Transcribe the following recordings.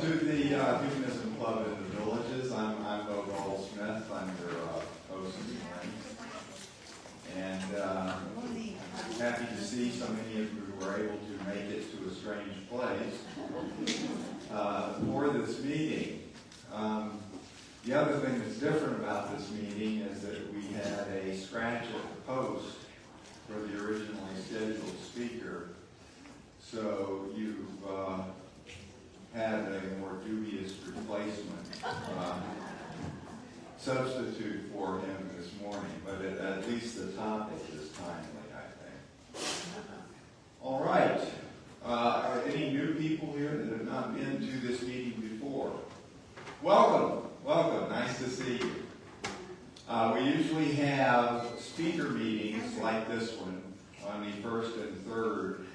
to the Humanism Club in the Villages. I'm Bo Goldsmith. I'm your host this morning. And I'm happy to see so many of you who were able to make it to a strange place for this meeting. The other thing that's different about this meeting is that we had a scratch at the post for the originally scheduled speaker. So you've had a more dubious replacement substitute for him this morning, but at least the topic is timely, I think. All right. Are any new people here that have not been to this meeting before? Welcome. Welcome. Nice to see you. We usually have speaker meetings like this one on the first and third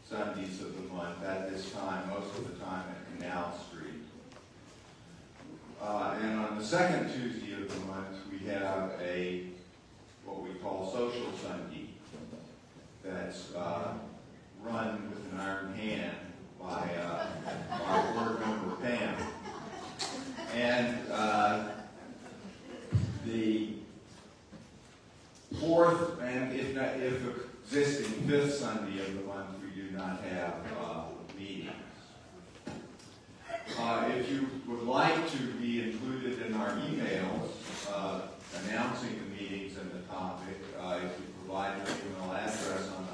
Sundays of the month at this time, most of the time at Canal Street. And on the second Tuesday of the month, we have what we call Social Sunday that's run with an iron hand by our board member Pam. And the fourth, and if existing fifth Sunday of the month, we do not have meetings. If you would like to be included in our emails announcing the meetings and the topic, if you provide your email address on a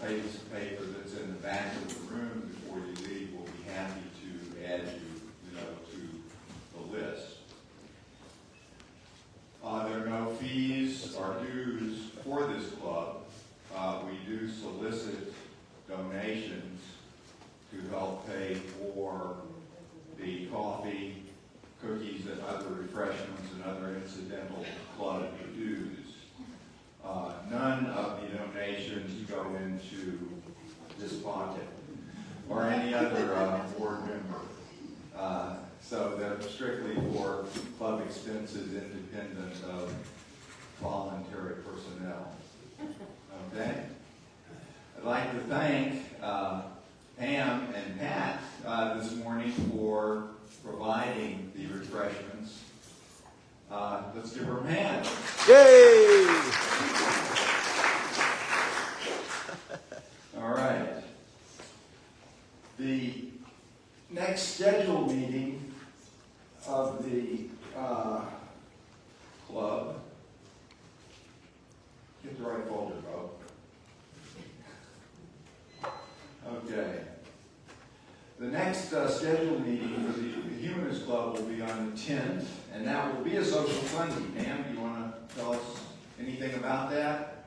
piece of paper that's in the back of the room before you leave, we'll be happy to add you to the list. There are no fees or dues for this club. We do solicit donations to help pay for the coffee, cookies, and other refreshments and other incidental club dues. None of the donations go into this pocket or any other board member. So they're strictly for club expenses independent of voluntary personnel. Okay? I'd like to thank Pam and Pat this morning for providing the refreshments. Let's give her a hand. Yay! All right. The next scheduled meeting of the club. Get the right folder, Bo. Okay. The next scheduled meeting for the Humanist Club will be on the 10th, and that will be a social Sunday. Pam, do you want to tell us anything about that?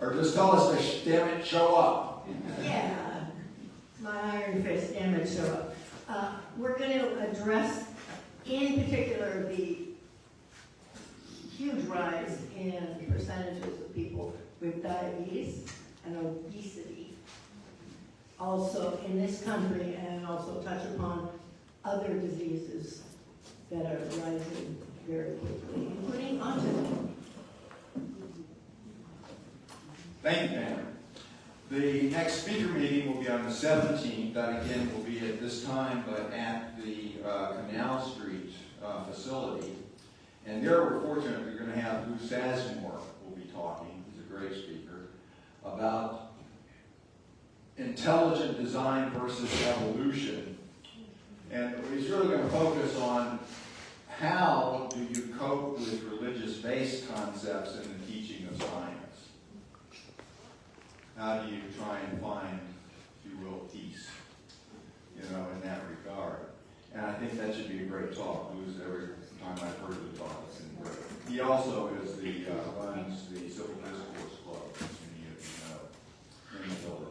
Or just tell us to damn it, show up. Yeah, my iron fist, damn it, show up. We're going to address, in particular, the huge rise in percentages of people with diabetes and obesity. Also in this country, and also touch upon other diseases that are rising very quickly, including autism. Thank you, Pam. The next speaker meeting will be on the 17th. That again will be at this time, but at the Canal Street facility. And there we're fortunate we're going to have Lou Sazmore will be talking. He's a great speaker about intelligent design versus evolution. And he's really going to focus on how do you cope with religious-based concepts in the teaching of science. How do you try and find, if you will, peace, in that regard? And I think that should be a great talk. Lou's every time I've heard the talk, it's been great. He also runs the Civil Discourse Club, as many of you know, in the villages.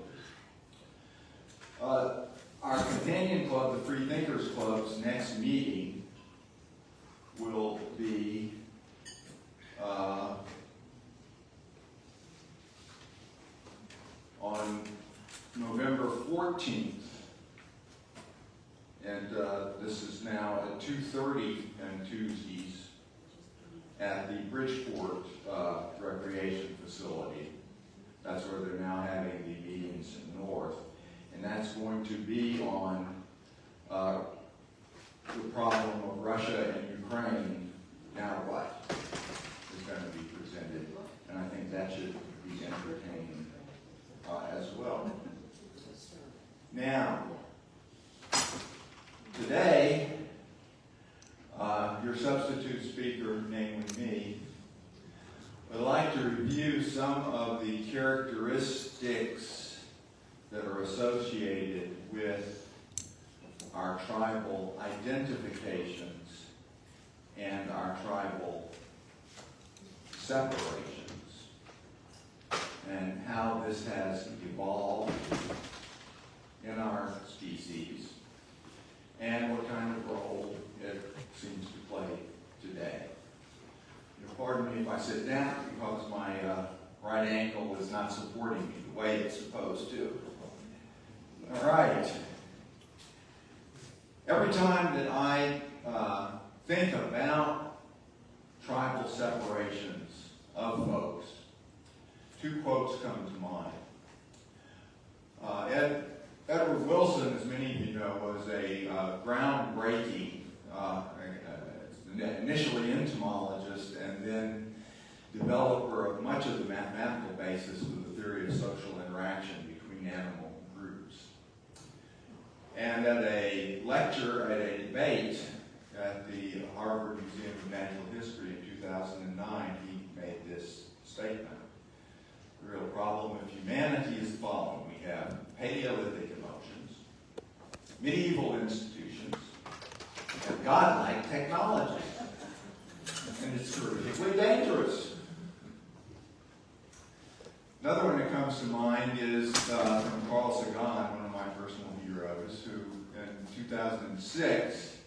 Our companion club, the Free Thinkers Club's next meeting will be on November 14th. And this is now at 2:30 on Tuesdays at the Bridgeport Recreation Facility. That's where they're now having the meetings in North. and that's going to be on the problem of Russia and Ukraine. Now what is going to be presented, and I think that should be entertaining as well. Now, today, your substitute speaker, namely me, would like to review some of the characteristics that are associated with our tribal identifications and our tribal separations, and how this has evolved in our species, and what kind of role it seems to play today. Pardon me if I sit down because my right ankle is not supporting me the way it's supposed to. All right. Every time that I think about tribal separations of folks, two quotes come to mind. Edward Wilson, as many of you know, was a groundbreaking, initially entomologist and then developer of much of the mathematical basis for the theory of social interaction between animal groups. And at a lecture, at a debate at the Harvard Museum of Natural History in 2009, he made this statement. The real problem of humanity is the following. We have Paleolithic emotions, medieval institutions, and godlike technology. And it's terrifically dangerous. Another one that comes to mind is from Carl Sagan, one of my personal heroes, who in 2006,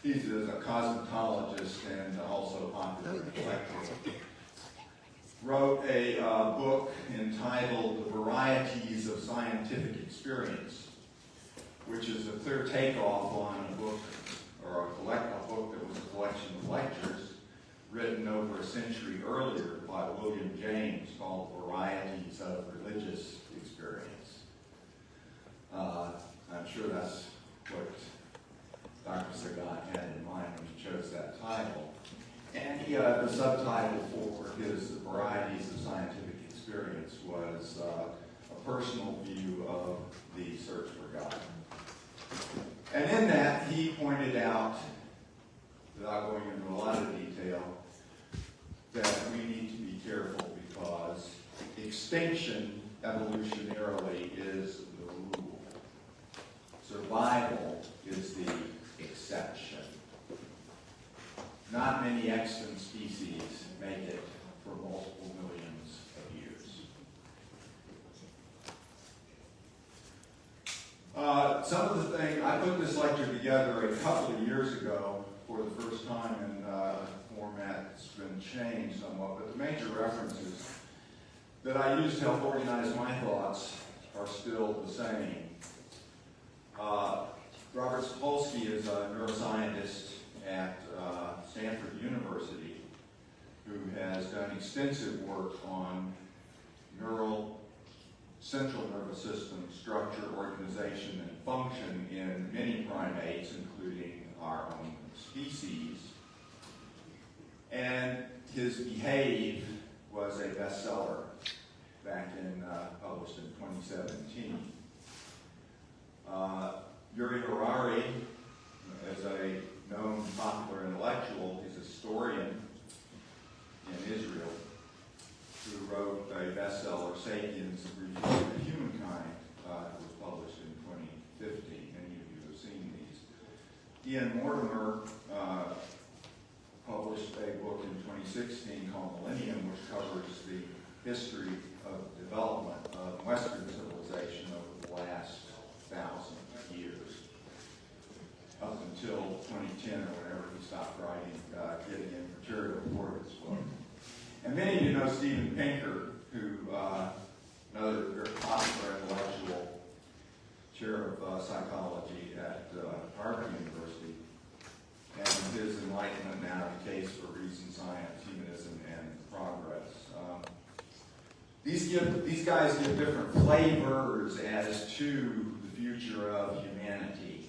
he's a cosmetologist and also popular intellectual, wrote a book entitled The Varieties of Scientific Experience, which is a clear takeoff on a book, or a book that was a collection of lectures written over a century earlier by William James called Varieties of Religious Experience. I'm sure that's what Dr. Sagan had in mind when he chose that title. And the subtitle for his Varieties of Scientific Experience was a personal view of the search for God. And in that, he pointed out, without going into a lot of detail, that we need to be careful because extinction evolutionarily is the rule. Survival is the exception. Not many extant species make it for multiple millions of years. Some of the things, I put this lecture together a couple of years ago for the first time in a format that's been changed somewhat, but the major references that I used to help organize my thoughts are still the same. Robert Sapolsky is a neuroscientist at Stanford University who has done extensive work on central nervous system structure, organization, and function in many primates, including our own species. And his Behave was a bestseller back in, published in 2017. Yuri Harari is a known popular intellectual. He's a historian in Israel who wrote a bestseller, Sapiens, A Brief History of Humankind. It was published in 2015. Many of you have seen these. Ian Mortimer published a book in 2016 called Millennium, which covers the history of development of Western civilization over the last 1,000 years, up until 2010 or whenever he stopped writing Gideon material for his book. And many of you know Steven Pinker, who another very popular intellectual, chair of psychology at Harvard University, and his enlightenment now, the case for reason, science, humanism, and progress. these guys give different flavors as to the future of humanity.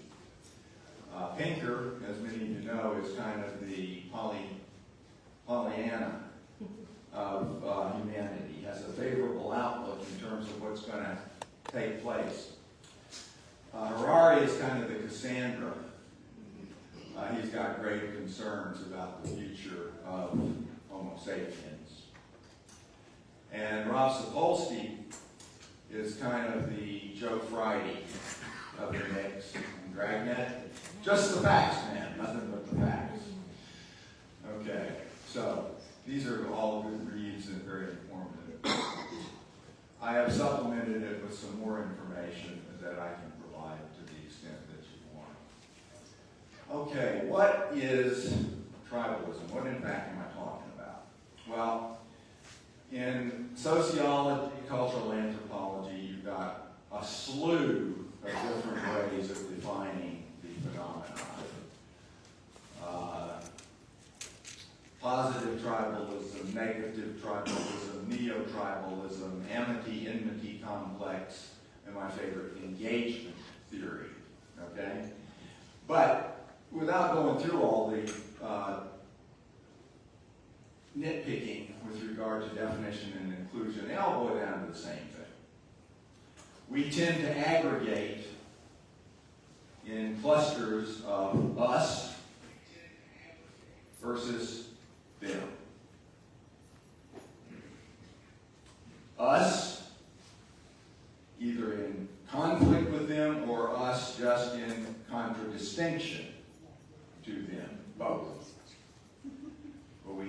Pinker, as many of you know, is kind of the Pollyanna of humanity. He has a favorable outlook in terms of what's going to take place. Harari is kind of the Cassandra. He's got grave concerns about the future of Homo sapiens. And Rob Sapolsky is kind of the Joe Friday of the mix. And Dragnet, just the facts, man, nothing but the facts. Okay, so these are all good reads and very informative. I have supplemented it with some more information that I can provide to the extent that you want. Okay, what is tribalism? What in fact am I talking about? Well, in sociology, cultural anthropology, you've got a slew of different ways of defining the phenomenon. Positive tribalism, negative tribalism, neo-tribalism, amity-enmity complex, and my favorite, engagement theory, okay? But without going through all the nitpicking with regard to definition and inclusion, they all boil down to the same thing. We tend to aggregate in clusters of us versus them. Us, either in conflict with them, or us just in contradistinction to them, both. But we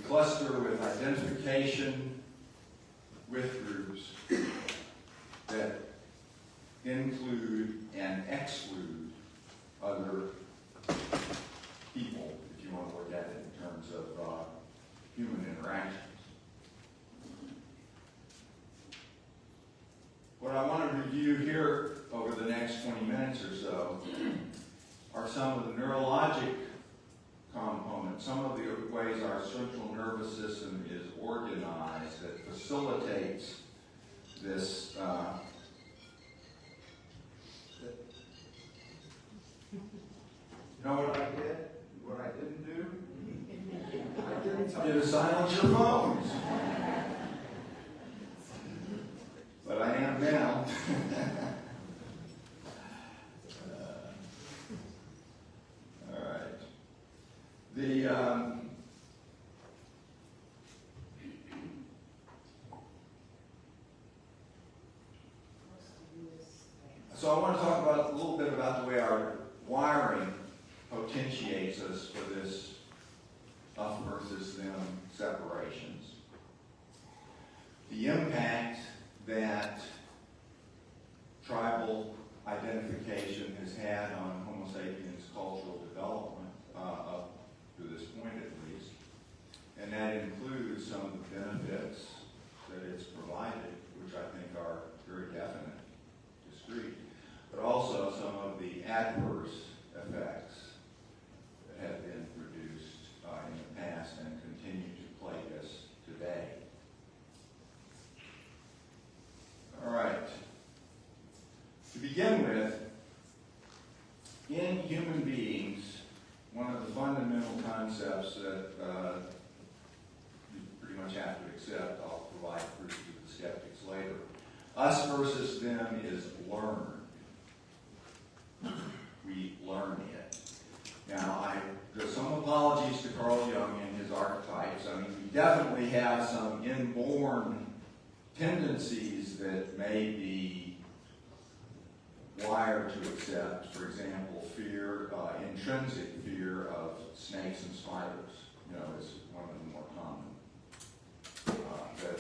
cluster with identification with groups that include and exclude other people, if you want to look at it in terms of human interactions. What I want to review here over the next 20 minutes or so are some of the neurologic components, some of the ways our central nervous system is organized that facilitates this you know what I did? What I didn't do? I didn't tell you to silence your phones. But I am now. All right. So I want to talk about a little bit about the way our wiring potentiates us for this us versus them separations. The impact that tribal identification has had on Homo sapiens' cultural development, up to this point at least, and that includes some of the benefits that it's provided, which I think are very definite, discrete, but also some of the adverse effects that have been produced in the past and continue to plague us today. All right. To begin with, in human beings, one of the fundamental concepts that you pretty much have to accept, I'll provide proof to the skeptics later, us versus them is learned. We learn it. Now, there's some apologies to Carl Jung and his archetypes. I mean, we definitely have some inborn tendencies that may be wired to accept, for example, fear, intrinsic fear of snakes and spiders, is one of the more common that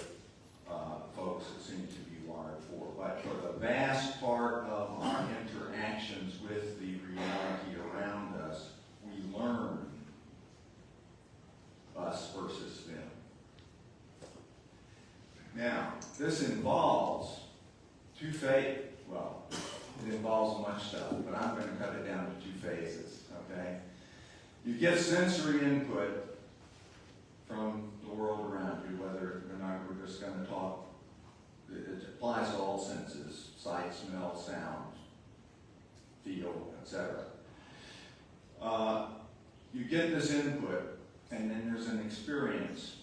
folks seem to be wired for. But for the vast part of our interactions with the reality around us, we learn us versus them. Now, this involves it involves much stuff, but I'm going to cut it down to 2 phases, okay? You get sensory input from the world around you, whether it we're just going to talk, it applies to all senses, sight, smell, sound, feel, etc. You get this input, and then there's an experience.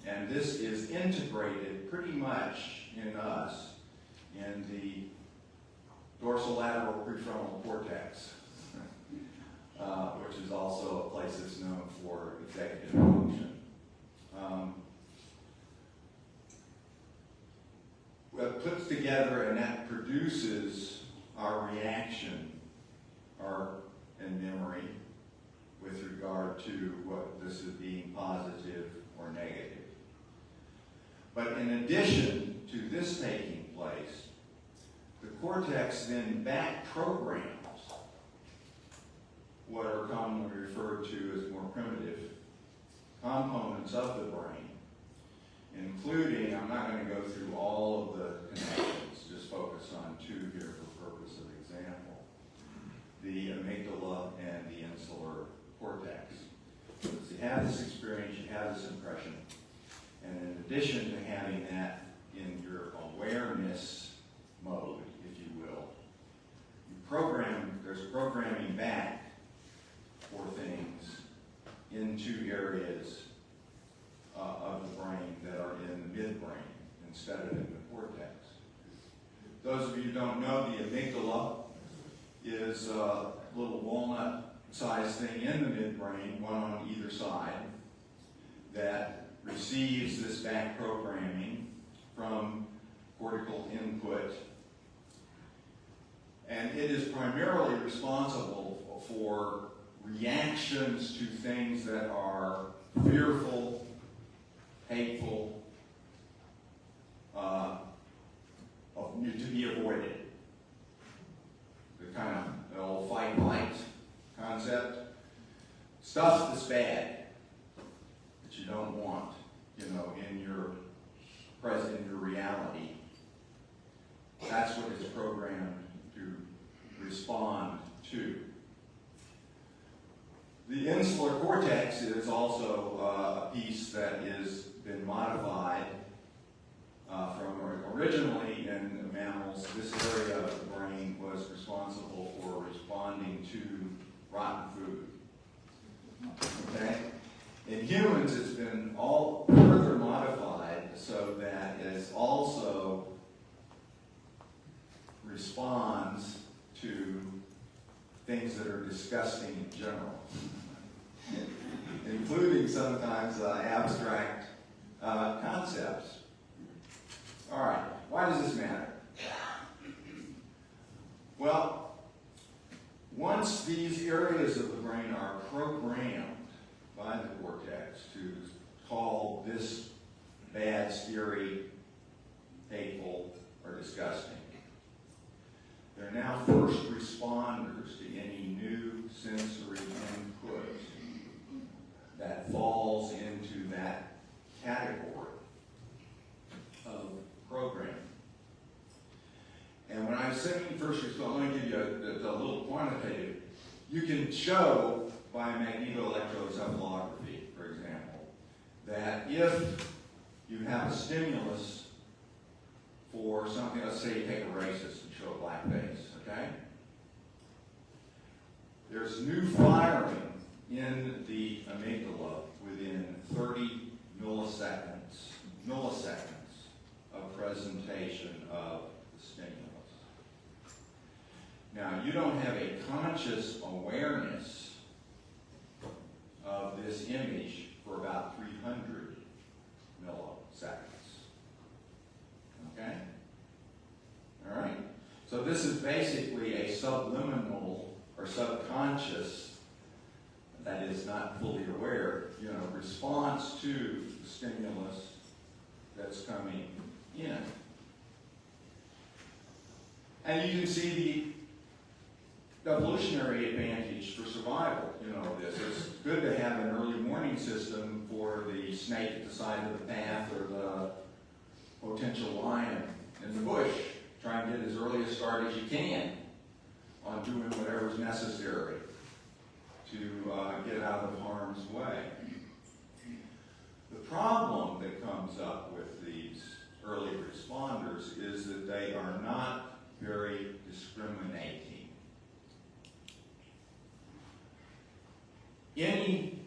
And this is integrated pretty much in us in the dorsolateral prefrontal cortex, which is also a place that's known for executive function. It puts together and that produces our reaction and memory with regard to what this is being positive or negative. But in addition to this taking place, the cortex then back programs what are commonly referred to as more primitive components of the brain, including, I'm not going to go through all of the connections, just focus on two here for purpose of example, the amygdala and the insular cortex. So you have this experience, you have this impression, and in addition to having that in your awareness mode, if you will, there's programming back for things into areas of the brain that are in the midbrain instead of in the cortex. Those of you who don't know, the amygdala is a little walnut-sized thing in the midbrain, one on either side, that receives this back programming from cortical input. And it is primarily responsible for reactions to things that are fearful, hateful, to be avoided. The kind of the old fight-flight concept. Stuff that's bad that you don't want, in your present, in your reality. That's what it's programmed to respond to. The insular cortex is also a piece that has been modified from originally in mammals. This area of the brain was responsible for responding to rotten food. Okay? In humans, it's been all further modified so that it also responds to things that are disgusting in general, including sometimes abstract concepts. All right, why does this matter? Well, once these areas of the brain are programmed by the cortex to call this bad, scary, hateful, or disgusting, they're now first responders to any new sensory input that falls into that category of programming. And when I'm saying first responder, let me give you a little quantitative. You can show by magnetoelectroencephalography, for example, that if you have a stimulus for something, let's say you take a racist and show a black face, okay? There's new firing in the amygdala within 30 milliseconds of presentation of the stimulus. Now, you don't have a conscious awareness of this image for about 300 milliseconds. Okay? All right? So this is basically a subliminal or subconscious, that is not fully aware, response to the stimulus that's coming in. And you can see the evolutionary advantage for survival, this. It's good to have an early warning system for the snake at the side of the path or the potential lion in the bush. Try and get as early a start as you can on doing whatever is necessary to get out of harm's way. The problem that comes up with these early responders is that they are not very discriminating. Any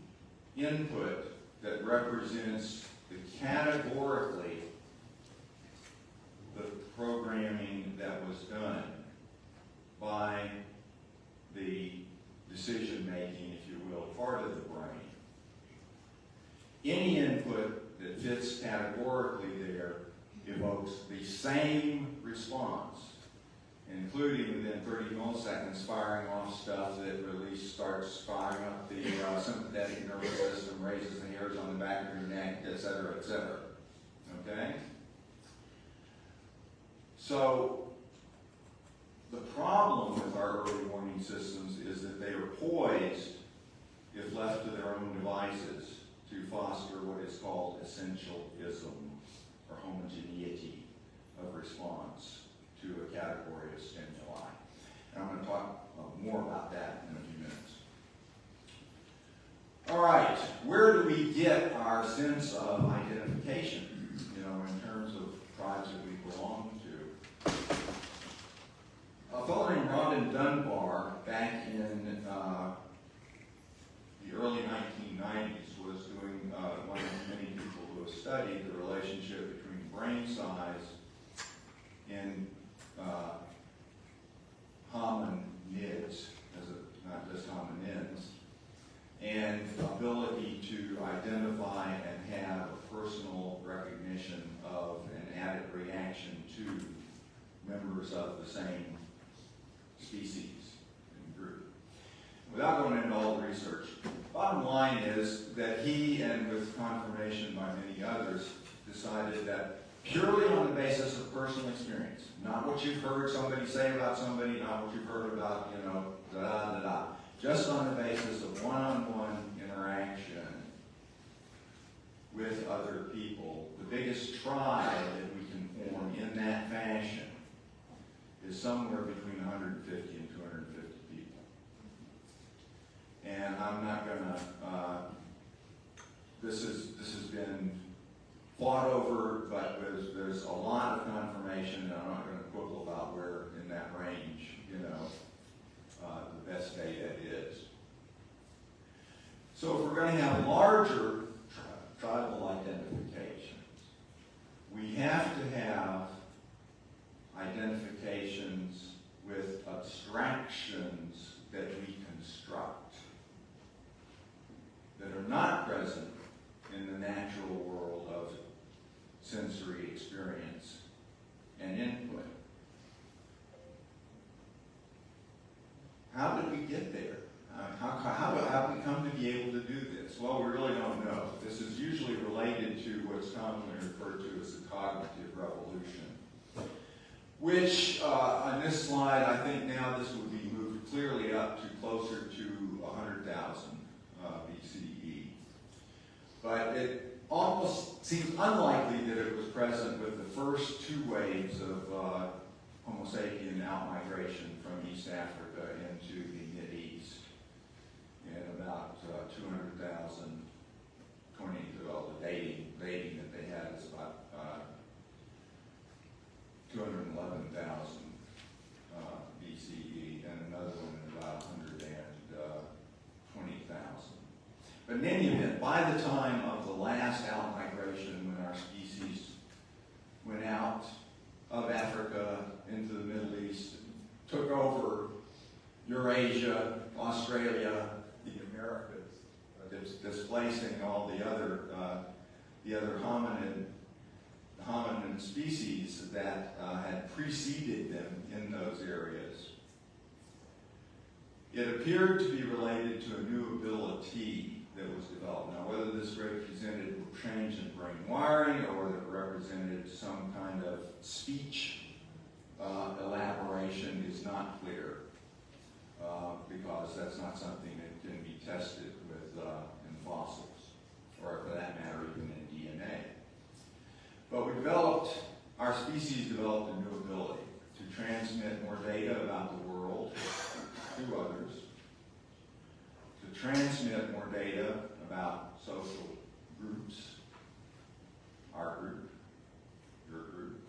input that represents categorically the programming that was done by the decision-making, if you will, part of the brain. Any input that fits categorically there evokes the same response, including within 30 milliseconds firing off stuff that starts firing up the sympathetic nervous system, raises the hairs on the back of your neck, etc., etc. Okay? So, the problem with our early warning systems is that they are poised, if left to their own devices, to foster what is called essentialism, or homogeneity of response to a category of stimuli. And I'm going to talk more about that in a few minutes. All right, where do we get our sense of identification, in terms of tribes that we belong to? A fellow named Robin Dunbar, back in the early 1990s, was doing one of many people who have studied the relationship between brain size and hominids, not just hominins, and ability to identify and have a personal recognition of an added reaction to members of the same species and group. Without going into all the research, bottom line is that he, and with confirmation by many others, decided that purely on the basis of personal experience, not what you've heard somebody say about somebody, not what you've heard about, da-da-da-da, just on the basis of one-on-one interaction with other people, the biggest tribe that we can form in that fashion is somewhere between 150 and 250 people. And I'm not going to, this has been fought over, but there's a lot of confirmation, and I'm not going to quibble about where in that range, the best data is. So if we're going to have larger tribal identifications, we have to have identifications with abstractions that we construct that are not present in the natural world of sensory experience and input. How did we get there? How do we come to be able to do this? Well, we really don't know. This is usually related to what's commonly referred to as the cognitive revolution, which on this slide, I think now this would be moved clearly up to closer to 100,000 BCE. But it almost seems unlikely that it was present with the first two waves of Homo sapien outmigration from East Africa into the Mid-East in about 200,000, according to all the dating that they had is about 211,000 BCE, and another one in about 120,000. But in any event, by the time of the last outmigration, when our species went out of Africa into the Middle East, took over Eurasia, Australia, the Americas, displacing all the other hominid species that had preceded them in those areas. It appeared to be related to a new ability that was developed. Now, whether this represented a change in brain wiring or whether it represented some kind of speech elaboration is not clear, because that's not something that can be tested with in fossils, or for that matter, even in DNA. But our species developed a new ability to transmit more data about the world to others, to transmit more data about social groups our group, your group,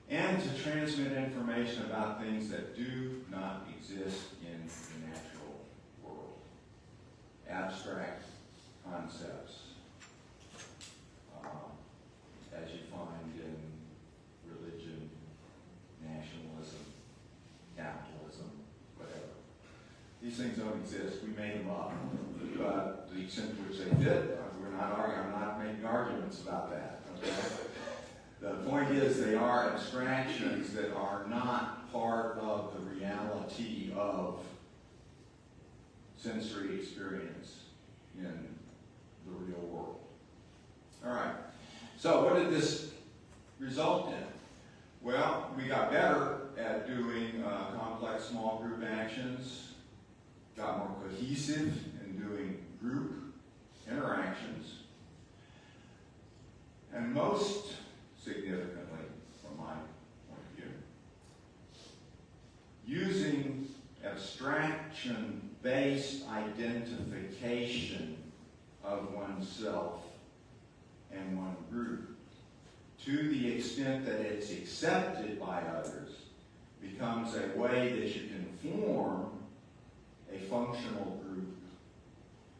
and to transmit information about things that do not exist in the natural world. Abstract concepts, as you find in religion, nationalism, capitalism, whatever. These things don't exist. We made them up. But the extent to which they fit, we're not arguing. I'm not making arguments about that. Okay? The point is they are abstractions that are not part of the reality of sensory experience in the real world. All right. So what did this result in? Well, we got better at doing complex small group actions, got more cohesive in doing group interactions, and most significantly, from my point of view, using abstraction-based identification of oneself and one group to the extent that it's accepted by others becomes a way that you can form a functional group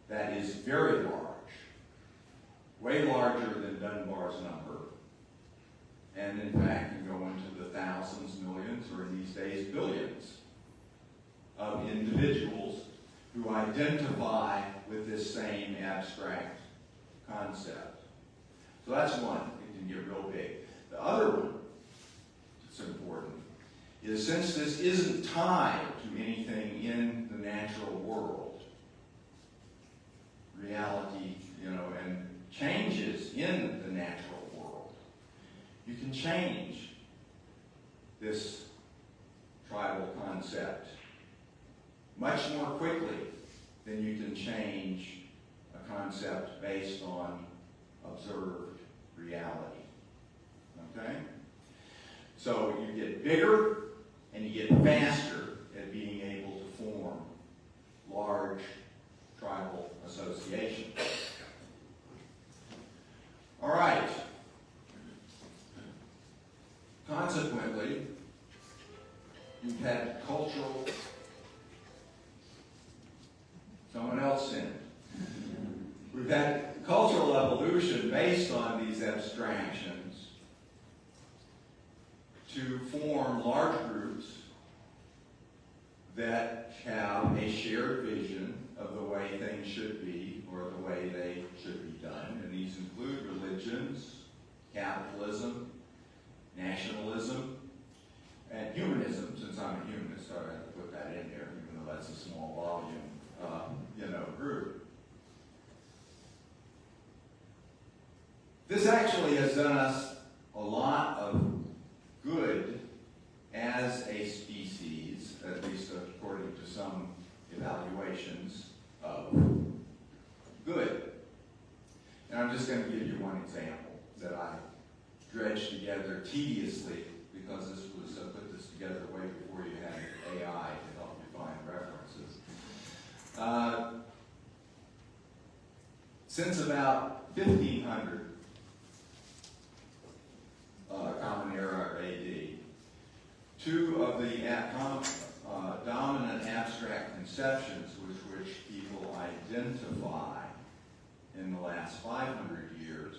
that is very large, way larger than Dunbar's number, and in fact can go into the thousands, millions, or in these days billions of individuals who identify with this same abstract concept. So that's one. It can get real big. The other one that's important is, since this isn't tied to anything in the natural world, reality, and changes in the natural world, you can change this tribal concept much more quickly than you can change a concept based on observed reality. Okay? So you get bigger and you get faster at being able to form large tribal associations. All right. Consequently, you've had cultural... Someone else in. We've had cultural evolution based on these abstractions to form large groups that have a shared vision of the way things should be or the way they should be done. And these include religions, capitalism, nationalism, and humanism. Since I'm a humanist, I have to put that in there, even though that's a small volume, group. This actually has done us a lot of good as a species, at least according to some evaluations of good. And I'm just going to give you one example that I dredged together tediously, because this was put this together way before you had AI to help you find references. Since about 1500, Common Era AD, two of the dominant abstract conceptions with which people identify in the last 500 years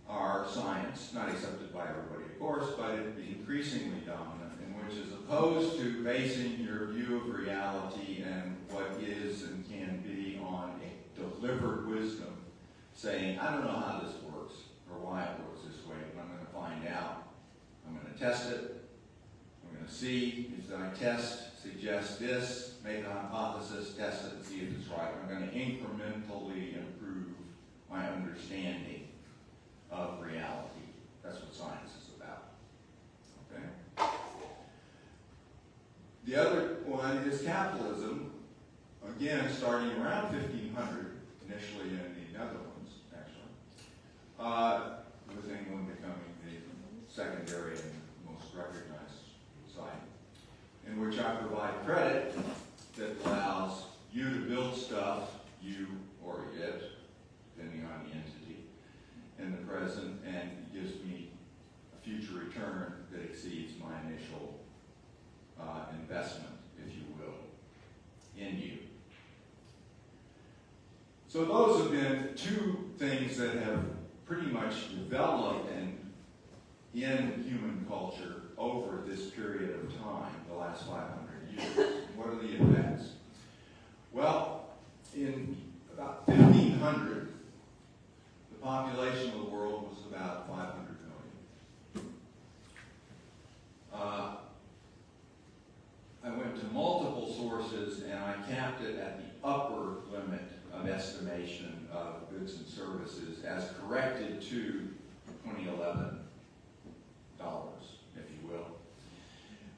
are science, not accepted by everybody, of course, but increasingly dominant, in which, as opposed to basing your view of reality and what is and can be on a delivered wisdom, saying, I don't know how this works or why it works this way, but I'm going to find out. I'm going to test it. I'm going to see if my test suggests this, make a hypothesis, test it, and see if it's right. I'm going to incrementally improve my understanding of reality. That's what science is about. Okay? The other one is capitalism, again, starting around 1500, initially in the Netherlands, actually, with England becoming the secondary and most recognized site, in which I provide credit that allows you to build stuff, you or it, depending on the entity, in the present and gives me a future return that exceeds my initial investment, if you will, in you. So those have been two things that have pretty much developed in human culture over this period of time, the last 500 years. What are the effects? Well, in about 1500, the population of the world was about 500 million. I went to multiple sources and I capped it at the upper limit of estimation of goods and services as corrected to 2011 dollars, if you will.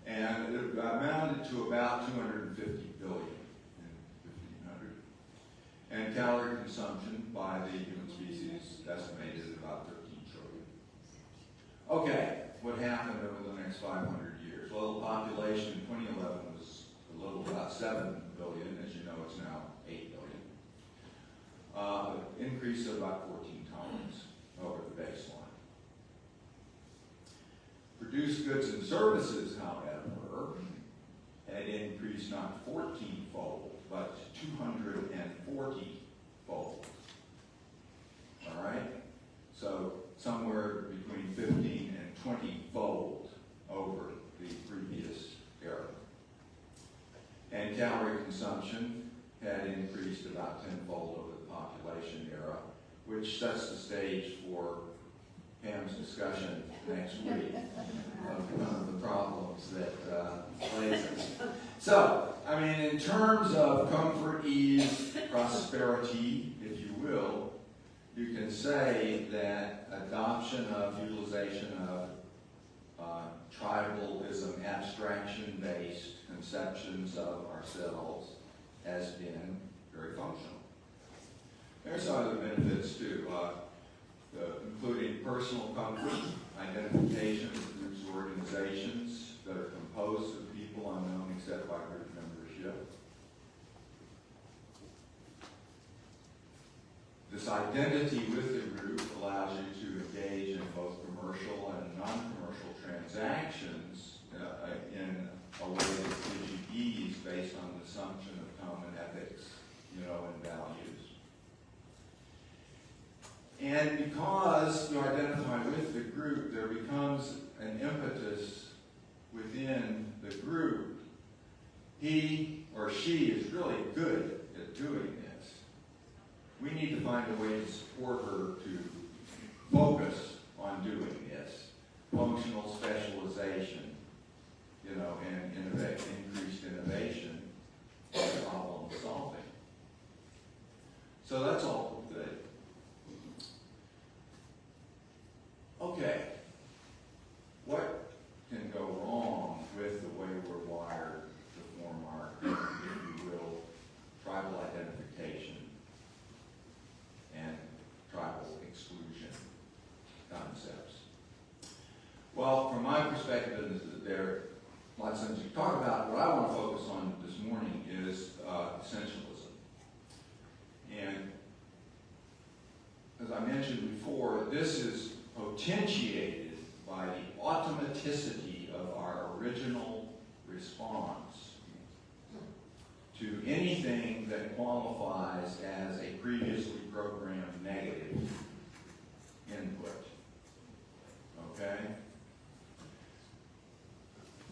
And it amounted to about 250 billion in 1500. And calorie consumption by the human species estimated at about 13 trillion. Okay, what happened over the next 500 years? Well, the population in 2011 was a little about 7 billion. As you know, it's now 8 billion. Increase of about 14 times over the baseline. Produced goods and services, however, had increased not 14-fold, but 240-fold. All right? So somewhere between 15 and 20-fold over the previous era. And calorie consumption had increased about 10-fold over the population era, which sets the stage for Pam's discussion next week of one of the problems that plays us. So, I mean, in terms of comfort, ease, prosperity, if you will, you can say that adoption of utilization of tribalism, abstraction-based conceptions of ourselves has been very functional. There's other benefits too, including personal comfort, identification with groups or organizations that are composed of people unknown except by group membership. This identity with the group allows you to engage in both commercial and non-commercial transactions in a way that gives you ease based on the assumption of common ethics, and values. And because you identify with the group, there becomes an impetus within the group. He or she is really good at doing this. We need to find a way to support her to focus on doing this. Functional specialization, and increased innovation and problem solving. So that's all good. Okay, what can go wrong with the way we're wired to form our, if you will, tribal identification and tribal exclusion concepts? Well, from my perspective, there are lots of things to talk about. What I want to focus on this morning is essentialism. And as I mentioned before, this is potentiated by the automaticity of our original response to anything that qualifies as a previously programmed negative input. Okay?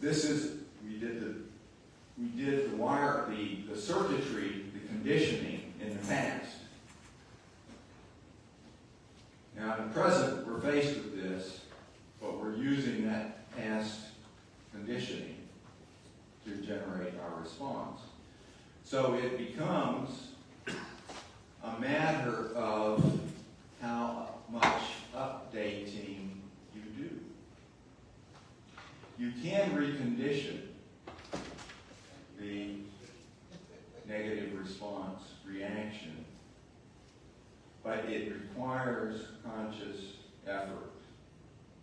This is, we did the circuitry, the conditioning in the past. Now, in the present, we're faced with this, but we're using that past conditioning to generate our response. So it becomes a matter of how much updating you do. You can recondition the negative response reaction, but it requires conscious effort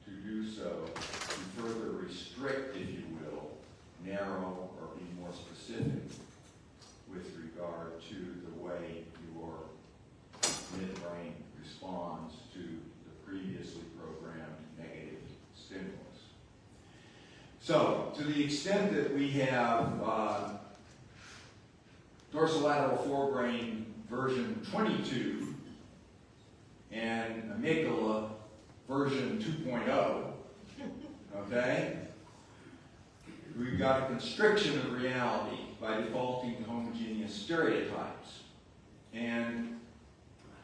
to do so, to further restrict, if you will, narrow or be more specific with regard to the way your midbrain responds to the So, to the extent that we have dorsolateral forebrain version 22 and amygdala version 2.0, okay? We've got a constriction of reality by defaulting to homogeneous stereotypes. And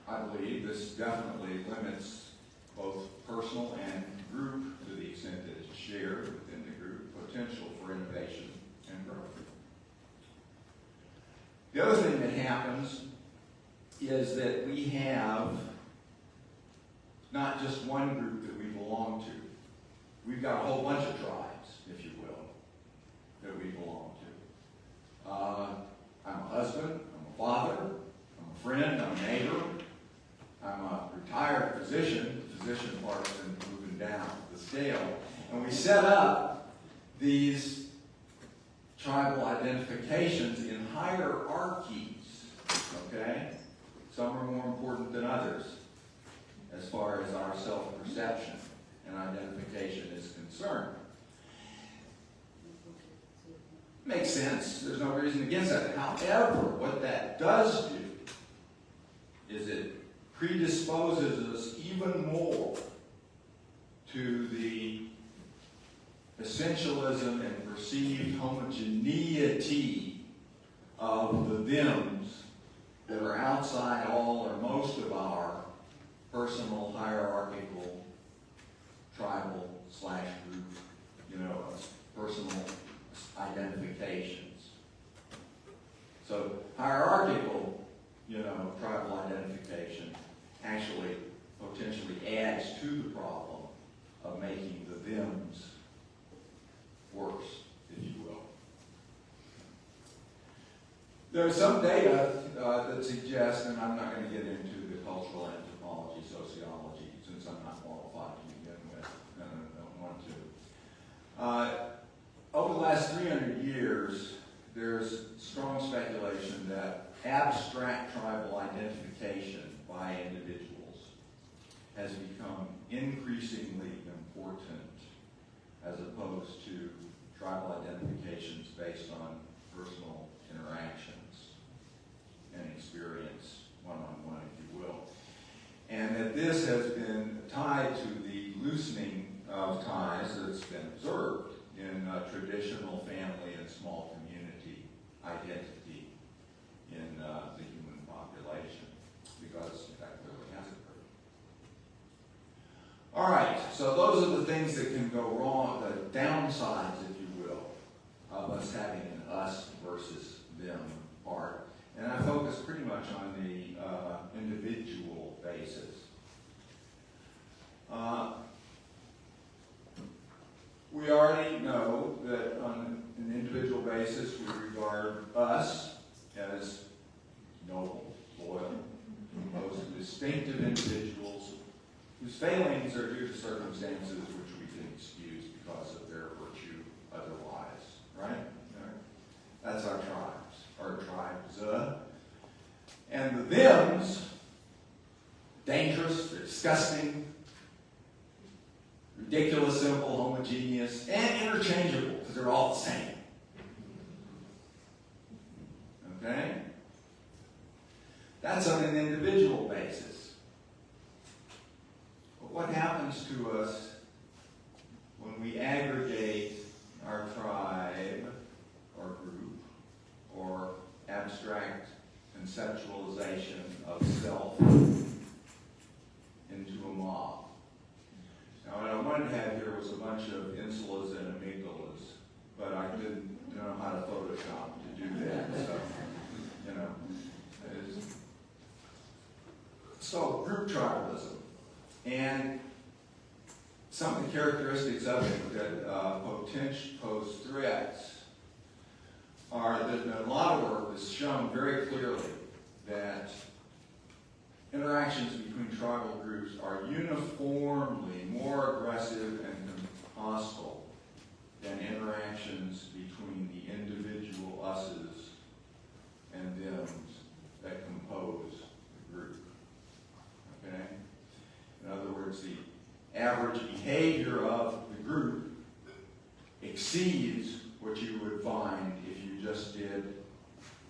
I believe this definitely limits both personal and group, to the extent that it's shared within the group, potential for innovation and growth. The other thing that happens is that we have not just one group that we belong to. We've got a whole bunch of tribes, if you will, that we belong to. I'm a husband, I'm a father, I'm a friend, I'm a neighbor, I'm a retired physician. The physician part's been moving down the scale. And we set up these tribal identifications in hierarchies, okay? Some are more important than others as far as our self-perception and identification is concerned. Makes sense. There's no reason against that. However, what that does do is it predisposes us even more to the essentialism and perceived homogeneity of the thems that are outside all or most of our personal, hierarchical, tribal / group, personal identifications. So hierarchical, tribal identification actually potentially adds to the problem of making the thems worse, if you will. There's some data that suggests, and I'm not going to get into the cultural anthropology, sociology, since I'm not qualified to begin with, and I don't want to. Over the last 300 years, there's strong speculation that abstract tribal identification by individuals has become increasingly important as opposed to tribal identifications based on personal interactions and experience, one-on-one, if you will. And that this has been tied to the loosening of ties that's been observed in traditional family and small community identity in the human population, because that clearly has occurred. All right, so those are the things that can go wrong, the downsides, if you will, of us having an us versus them part. And I focus pretty much on the individual basis. We already know that on an individual basis we regard us as noble, loyal, composed of distinctive individuals whose failings are due to circumstances which we can excuse because of their virtue otherwise, right? That's our tribes, our tribes. And the thems, dangerous, they're disgusting, ridiculous, simple, homogeneous, and interchangeable, because they're all the same. Okay? That's on an individual basis. But what happens to us when we aggregate our tribe or group or abstract conceptualization of self into a mob? Now, what I wanted to have here was a bunch of insulas and amygdalas, but I didn't know how to Photoshop to do that, so, So, group tribalism, and some of the characteristics of it that pose threats are that in a lot of work has shown very clearly that interactions between tribal groups are uniformly more aggressive and hostile than interactions between the individual us's and thems that compose the group. Okay? In other words, the average behavior of the group exceeds what you would find if you just did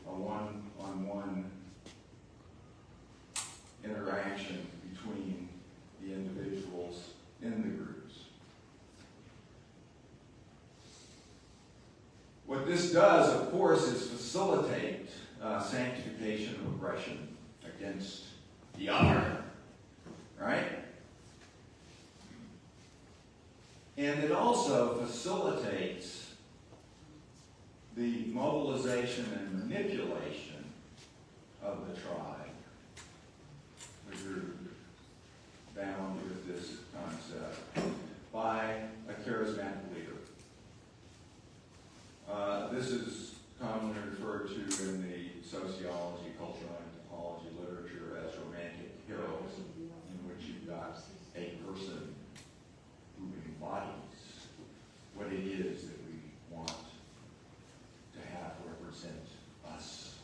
a one-on-one interaction between the individuals in the groups. What this does, of course, is facilitate sanctification of aggression against the other, right? And it also facilitates the mobilization and manipulation of the tribe, the group, bound with this concept, by a charismatic leader. This is commonly referred to in the sociology, cultural anthropology literature as romantic heroism, in which you've got a person who embodies what it is that we want to have represent us.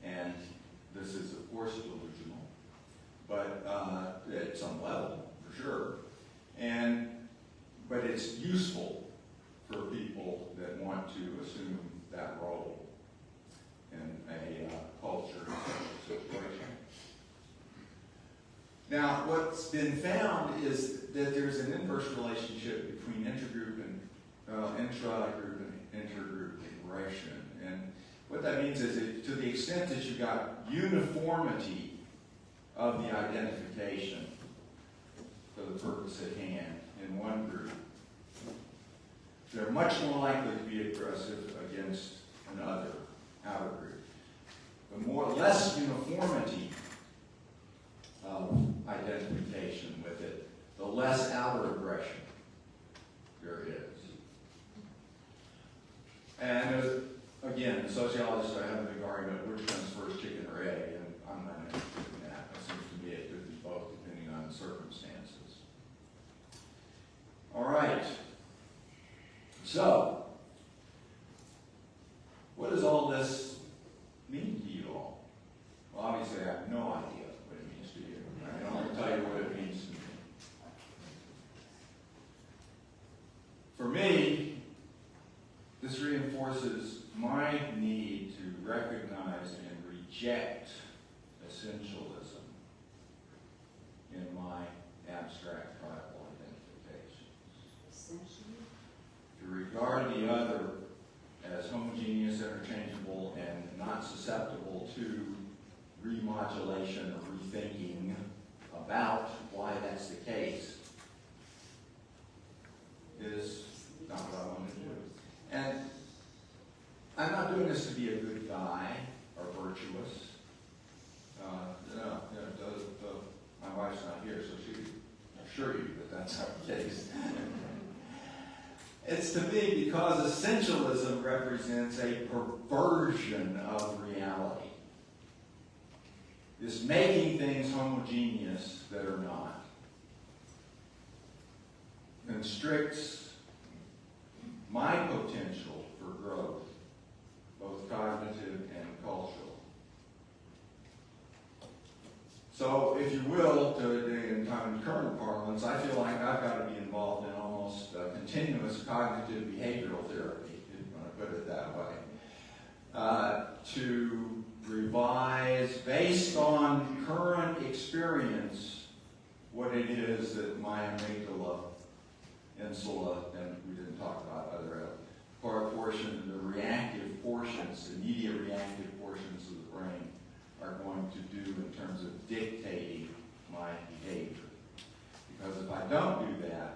And this is, of course, delusional, but at some level, for sure. But it's useful for people that want to assume that role in a culture situation. Now, what's been found is that there's an inverse relationship between intragroup and intragroup and intergroup aggression. And what that means is that to the extent that you've got uniformity of the identification for the purpose at hand in one group, they're much more likely to be aggressive against another outer group. The less uniformity of identification with it, the less outer aggression there is. And again, the sociologists are having a big argument which comes first, chicken or egg, and I'm not interested in that. It seems to me it could be both depending on the circumstances. All right. So, what does all this mean to you all? Well, obviously I have no idea what it means to you. I can only tell you what it means to me. For me, this reinforces my need to recognize and reject essentialism in my abstract tribal identifications. To regard the other as homogeneous, interchangeable, and not susceptible to remodulation or rethinking about why that's the case is not what I want to do. And I'm not doing this to be a good guy or virtuous. My wife's not here, so she can assure you that that's not the case. It's to me because essentialism represents a perversion of reality. This making things homogeneous that are not. Constricts my potential for growth, both cognitive and cultural. So, if you will, in current parlance, I feel like I've got to be involved in almost continuous cognitive behavioral therapy, if you want to put it that way, to revise, based on current experience, what it is that my amygdala, insula, and we didn't talk about other portion, the reactive portions, immediate reactive portions of the brain are going to do in terms of dictating my behavior. Because if I don't do that,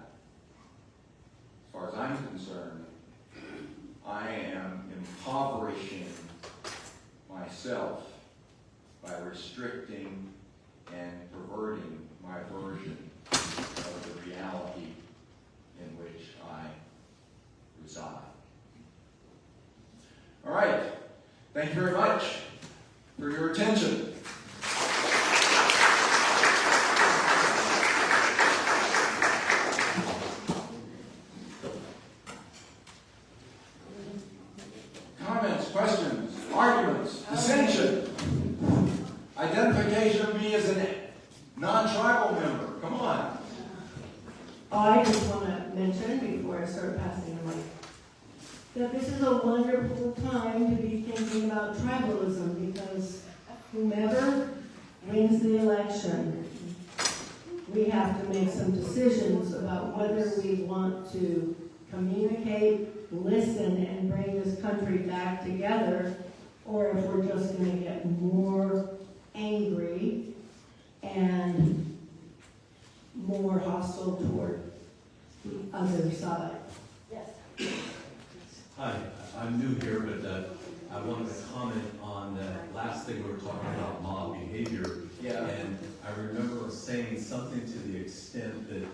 as far as I'm concerned, I am impoverishing myself by restricting and perverting my version of the reality in which I reside. All right. Thank you very much for your attention. Comments, questions, arguments, dissension, identification of me as a non-tribal member. Come on. I just want to mention before I start passing the mic that this is a wonderful time to be thinking about tribalism, because whomever wins the election, we have to make some decisions about whether we want to communicate, listen, and bring this country back together, or if we're just going to get more angry and more hostile toward the other side. Hi, I'm new here, but I wanted to comment on the last thing we were talking about, mob behavior. Yeah. And I remember saying something to the extent that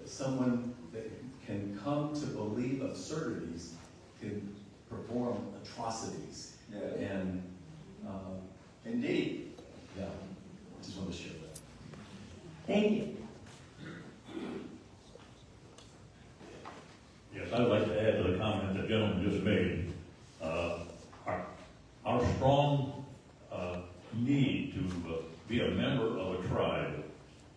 someone that can come to believe absurdities can perform atrocities. Yeah. And Indeed. yeah, I just wanted to share that. Thank you. Yes, I'd like to add to the comment the gentleman just made. Our strong need to be a member of a tribe,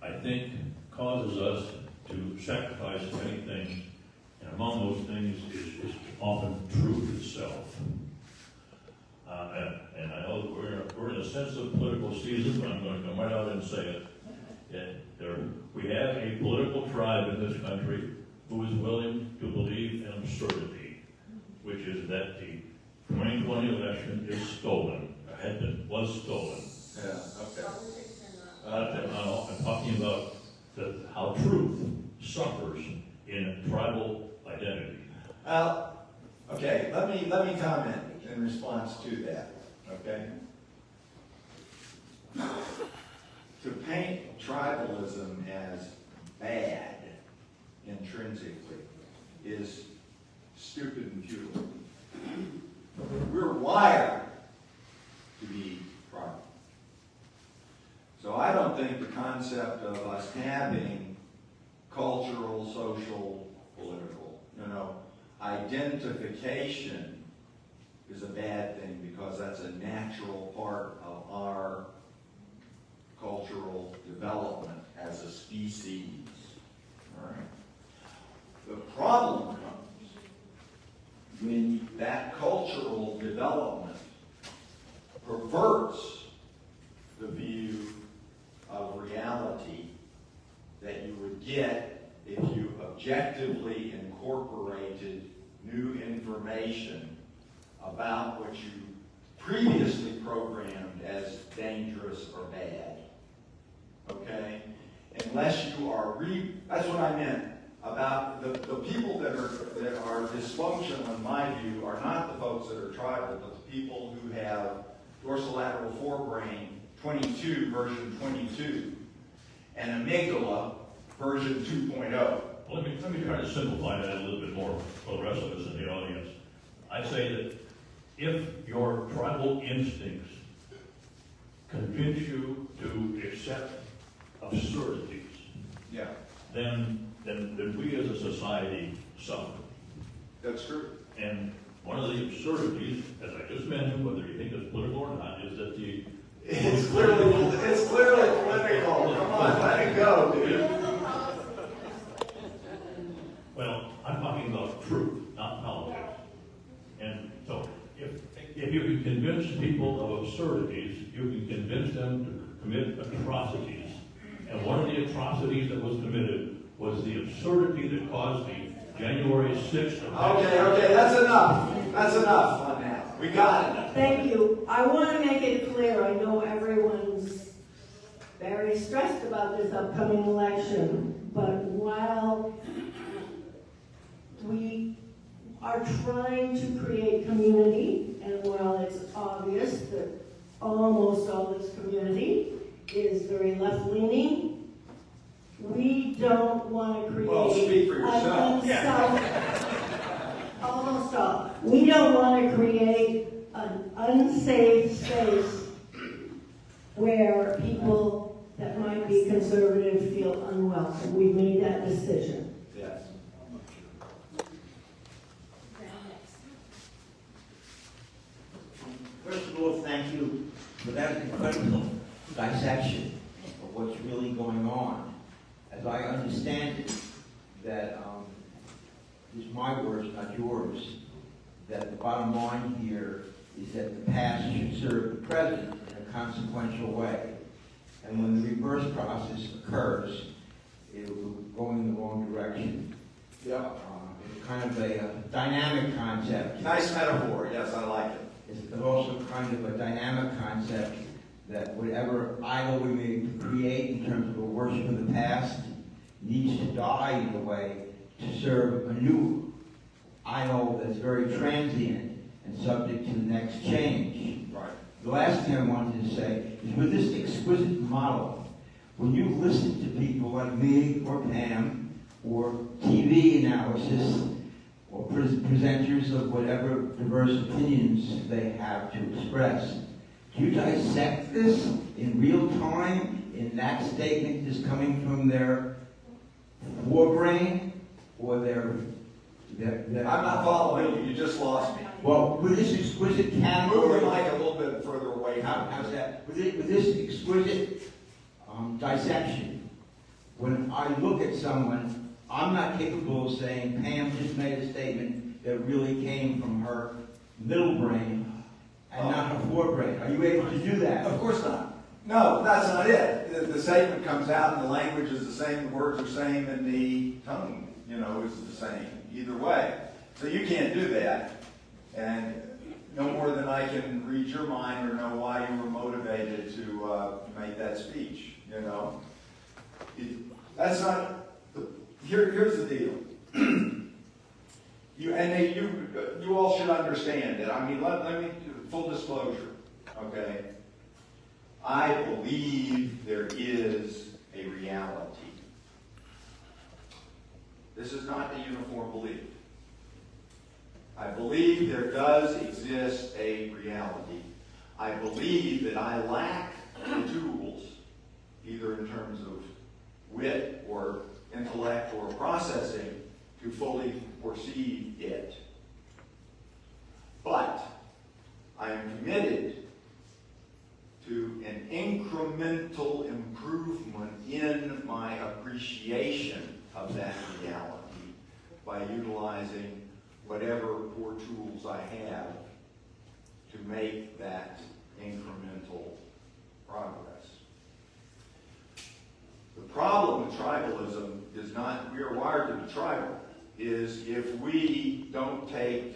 I think, causes us to sacrifice many things, and among those things is often truth itself. And I know that we're in a sensitive political season, but I'm going to come right out and say it. We have a political tribe in this country who is willing to believe an absurdity, which is that the 2020 election is stolen, was stolen. Yeah, okay. I'm talking about how truth suffers in tribal identity. Well, okay, let me comment in response to that, okay? To paint tribalism as bad intrinsically is stupid and futile. We're wired to be tribal. So I don't think the concept of us having cultural, social, political, identification is a bad thing, because that's a natural part of our cultural development as a species. All right. The problem comes when that cultural development perverts the view of reality that you would get if you objectively incorporated new information about what you previously programmed as dangerous or bad. Okay? Unless you are that's what I meant about the people that are dysfunctional, in my view, are not the folks that are tribal, but the people who have dorsolateral forebrain 22 version 22 and amygdala version 2.0. Let me try to simplify that a little bit more for the rest of us in the audience. I say that if your tribal instincts convince you to accept absurdities, Yeah, then we as a society suffer. that's true. And one of the absurdities, as I just mentioned, whether you think it's political or not, is that It's clearly political. Come on, let it go, dude. well, I'm talking about truth, not politics. And so, if you can convince people of absurdities, you can convince them to commit atrocities. And one of the atrocities that was committed was the absurdity that caused the January 6th. Okay, that's enough. That's enough on that. We got it. Thank you. I want to make it clear, I know everyone's very stressed about this upcoming election, but while we are trying to create community, and while it's obvious that almost all this community is very left-leaning, we don't want to create Well, speak for yourself. almost all. We don't want to create an unsafe space where people that might be conservative feel unwelcome. We made that decision. Yes. First of all, thank you for that incredible dissection of what's really going on. As I understand it, is my words, not yours, that the bottom line here is that the past should serve the present in a consequential way. And when the reverse process occurs, it will go in the wrong direction. Yeah. It's kind of a dynamic concept. Nice metaphor, yes, I like it. It's also kind of a dynamic concept that whatever idol we may create in terms of a worship of the past needs to die in a way to serve a new idol that's very transient and subject to the next change. Right. The last thing I wanted to say is with this exquisite model, when you listen to people like me or Pam or TV analysis or presenters of whatever diverse opinions they have to express, do you dissect this in real time in that statement is coming from their forebrain or their I'm not following you, you just lost me. well, with this exquisite Move category, the mic a little bit further away. how's that? With this exquisite dissection, when I look at someone, I'm not capable of saying Pam just made a statement that really came from her middle brain and not her forebrain. Are you able to do that? Of course not. No, that's not it. The statement comes out and the language is the same, the words are same, and the tone, is the same. Either way. So you can't do that. And no more than I can read your mind or know why you were motivated to make that speech, That's not, here's the deal. You all should understand it. I mean, let me, full disclosure, okay? I believe there is a reality. This is not a uniform belief. I believe there does exist a reality. I believe that I lack the tools, either in terms of wit or intellect or processing, to fully foresee it. But I am committed to an incremental improvement in my appreciation of that reality by utilizing whatever core tools I have to make that incremental progress. The problem with tribalism is not, we are wired to be tribal, is if we don't take,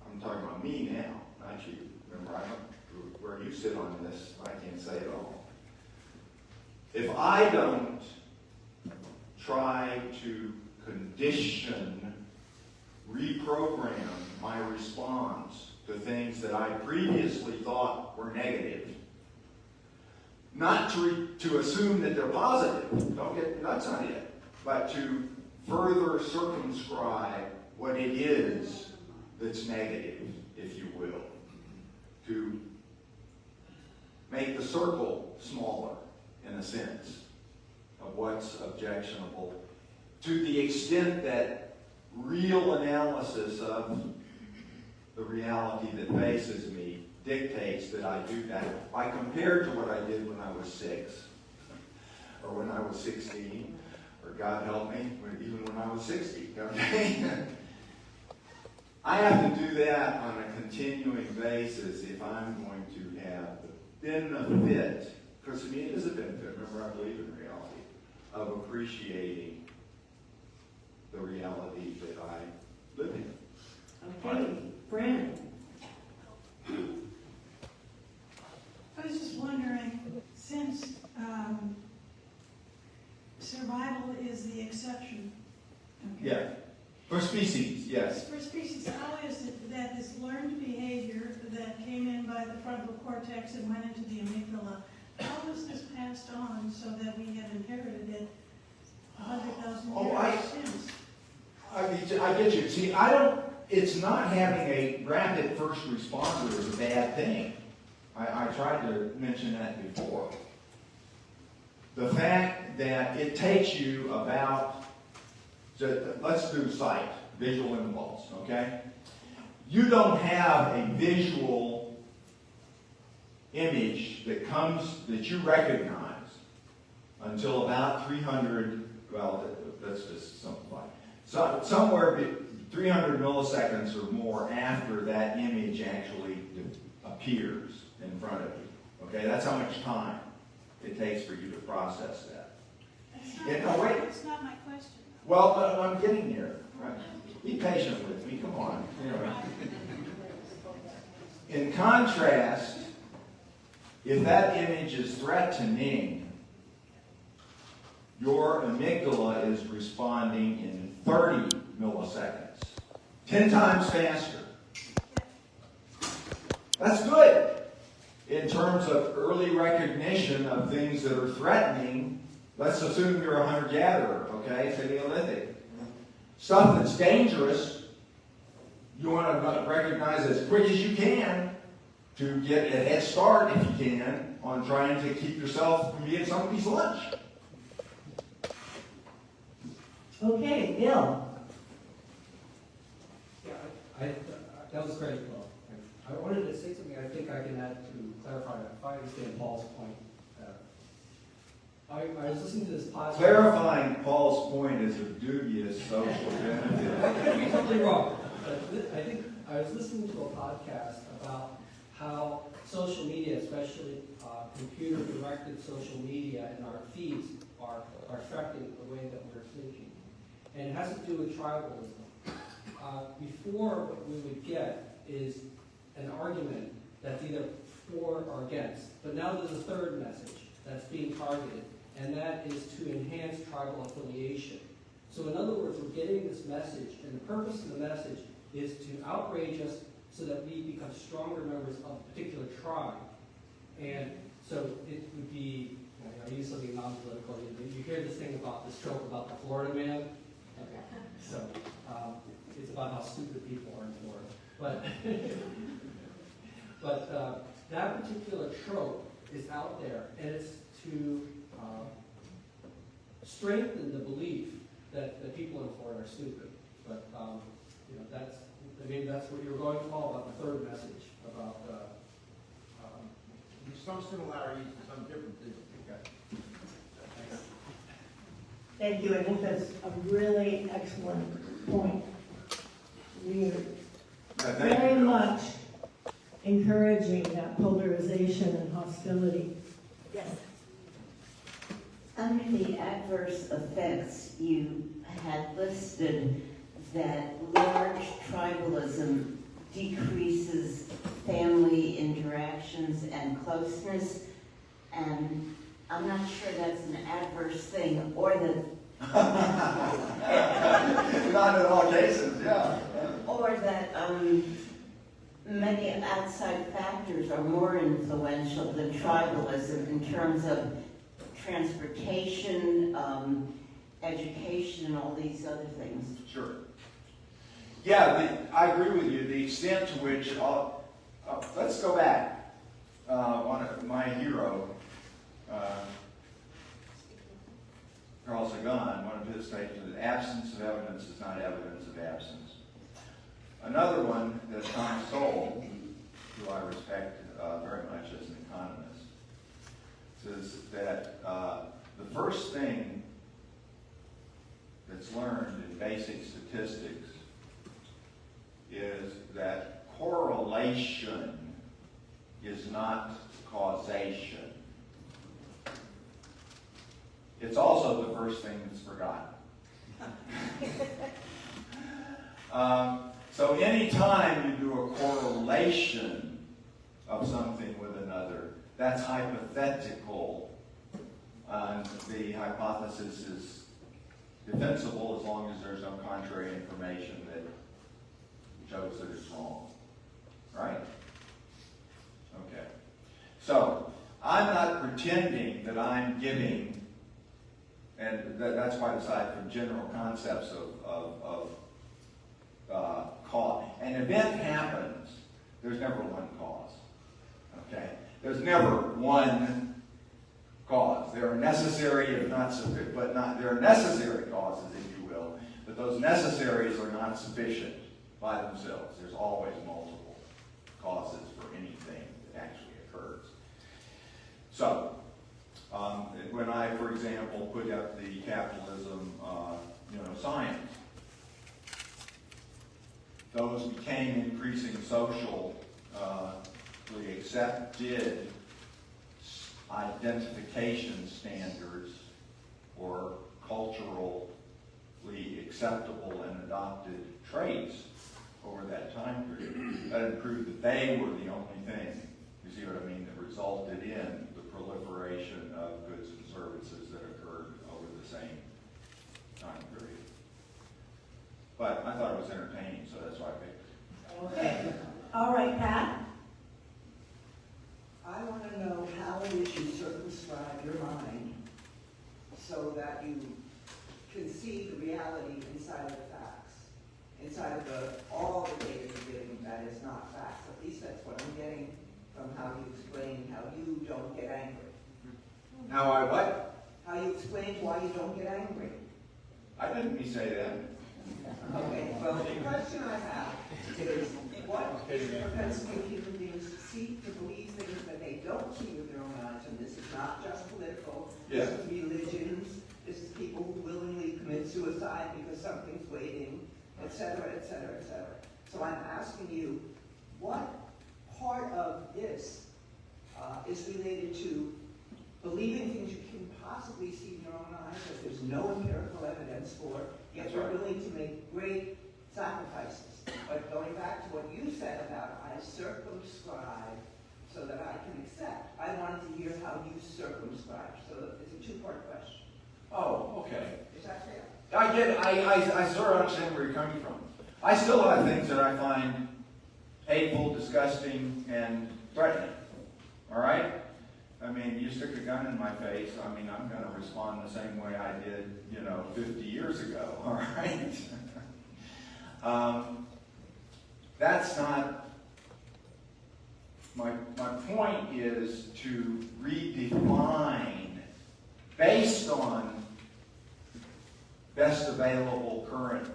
I'm talking about me now, not you. Remember, I don't, where you sit on this, I can't say it all. If I don't try to condition, reprogram my response to things that I previously thought were negative, not to assume that they're positive, that's not it, but to further circumscribe what it is that's negative, if you will, to make the circle smaller, in a sense, of what's objectionable, to the extent that real analysis of the reality that faces me dictates that I do that. I compared to what I did when I was 6, or when I was 16, or God help me, even when I was 60, okay? I have to do that on a continuing basis if I'm going to have the benefit, because to me it is a benefit, remember I believe in reality, of appreciating the reality that I live in. Okay, Brandon. I was just wondering, since survival is the exception, okay? Yeah. For species, yes. For species, how is it that this learned behavior that came in by the frontal cortex and went into the amygdala, how was this passed on so that we have inherited it 100,000 years since? I get you. See, it's not having a rapid first responder is a bad thing. I tried to mention that before. The fact that it takes you about, let's do sight, visual impulse, okay? You don't have a visual image that you recognize until about 300, well, let's just simplify, So, somewhere 300 milliseconds or more after that image actually appears in front of you. Okay, that's how much time it takes for you to process that. That's not my question. Well, I'm getting there. Right? Be patient with me. Come on. In contrast, if that image is threatening, your amygdala is responding in 30 milliseconds, 10 times faster. That's good in terms of early recognition of things that are threatening. Let's assume you're a hunter-gatherer, okay, Paleolithic. Stuff that's dangerous, you want to recognize as quick as you can to get a head start, if you can, on trying to keep yourself from being somebody's lunch. Okay, Bill. Yeah, that was great, Paul. I wanted to say something I think I can add to clarify, if I understand Paul's point. I was listening to this podcast. Clarifying Paul's point is a dubious social benefit. I could be totally wrong, but I think I was listening to a podcast about how social media, especially computer-directed social media and our feeds, are affecting the way that we're thinking. And it has to do with tribalism. Before, what we would get is an argument that's either for or against. But now there's a third message that's being targeted, and that is to enhance tribal affiliation. So in other words, we're getting this message, and the purpose of the message is to outrage us so that we become stronger members of a particular tribe. And so it would be, I use something non-political, you hear this thing about this trope about the Florida man. So it's about how stupid people are in Florida. But that particular trope is out there, and it's to strengthen the belief that the people in Florida are stupid. But that's what you were going to call about the third message about. Some similarities and some differences. Thank you. I think that's a really excellent point. We're very much encouraging that polarization and hostility. Yes. Under the adverse effects, you had listed that large tribalism decreases family interactions and closeness, and I'm not sure that's an adverse thing, or that Not in all cases, yeah. or that many outside factors are more influential than tribalism in terms of transportation, education, and all these other things. Sure. Yeah, I agree with you. The extent to which, let's go back. One of my hero, Carl Sagan, one of his statements, that absence of evidence is not evidence of absence. Another one that Tom Sowell, who I respect very much as an economist, says that the first thing that's learned in basic statistics is that correlation is not causation. It's also the first thing that's forgotten. So anytime you do a correlation of something with another, that's hypothetical. The hypothesis is defensible as long as there's no contrary information that shows that it's wrong. Right? Okay. So, I'm not pretending that I'm giving, and that's quite aside from general concepts of cause. An event happens, there's never one cause. Okay? There's never one cause. There are necessary, if not sufficient, but not, there are necessary causes, if you will, but those necessaries are not sufficient by themselves. There's always multiple causes for anything that actually occurs. So, when I, for example, put up the capitalism, science, those became increasing socially accepted identification standards or culturally acceptable and adopted traits over that time period. That had proved that they were the only thing, you see what I mean, that resulted in the proliferation of goods and services that occurred over the same time period. But I thought it was entertaining, so that's why I picked it. Okay. All right, Pat? I want to know how it is you circumscribe your mind so that you can see the reality inside of the facts, inside of all the data you're giving that is not facts. At least that's what I'm getting from how you explain how you don't get angry. Now I what? How you explain why you don't get angry. I didn't say that. Okay, well, the question I have is, what is the propensity of human beings to see, to believe things that they don't see with their own eyes? And this is not just political, Yeah. this is religions, this is people who willingly commit suicide because something's waiting, et cetera, et cetera, et cetera. So I'm asking you, what part of this is related to believing things you can possibly see in your own eyes that there's no empirical evidence for, yet That's you're right. willing to make great sacrifices. But going back to what you said about I circumscribe so that I can accept, I wanted to hear how you circumscribe. So it's a two-part question. Oh, okay. Is that fair? I get it. I sort of understand where you're coming from. I still have things that I find hateful, disgusting, and threatening. All right? I mean, you stick a gun in my face, I mean, I'm going to respond the same way I did, 50 years ago. All right? That's not, my point is to redefine, based on best available current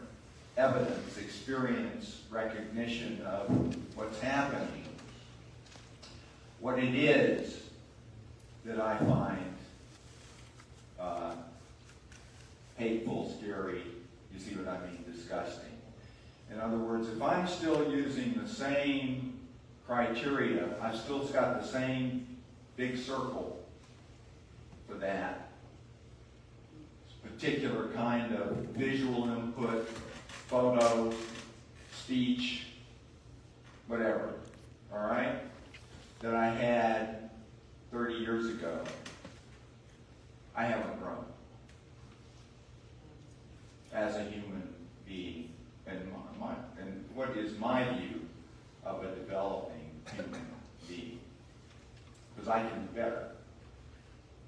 evidence, experience, recognition of what's happening, what it is that I find hateful, scary, you see what I mean, disgusting. In other words, if I'm still using the same criteria, I've still got the same big circle for that particular kind of visual input, photo, speech, whatever, all right, that I had 30 years ago. I haven't grown as a human being, and what is my view of a developing human being? Because I can do better.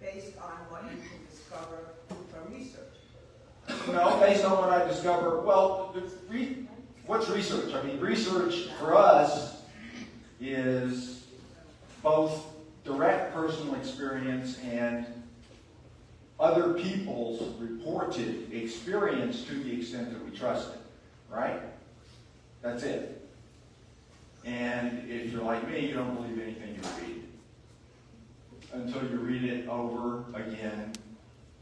Based on what you can discover from research. No, based on what I discover, well, what's research? I mean, research for us is both direct personal experience and other people's reported experience to the extent that we trust it, right? That's it. And if you're like me, you don't believe anything you read until you read it over again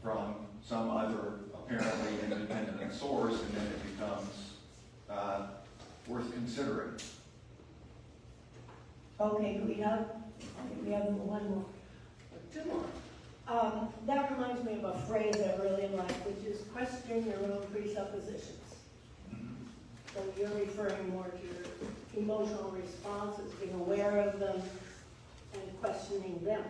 from some other apparently independent source, and then it becomes worth considering. Okay, we have one more. Two more. That reminds me of a phrase I really like, which is question your own presuppositions. So you're referring more to your emotional responses, being aware of them and questioning them.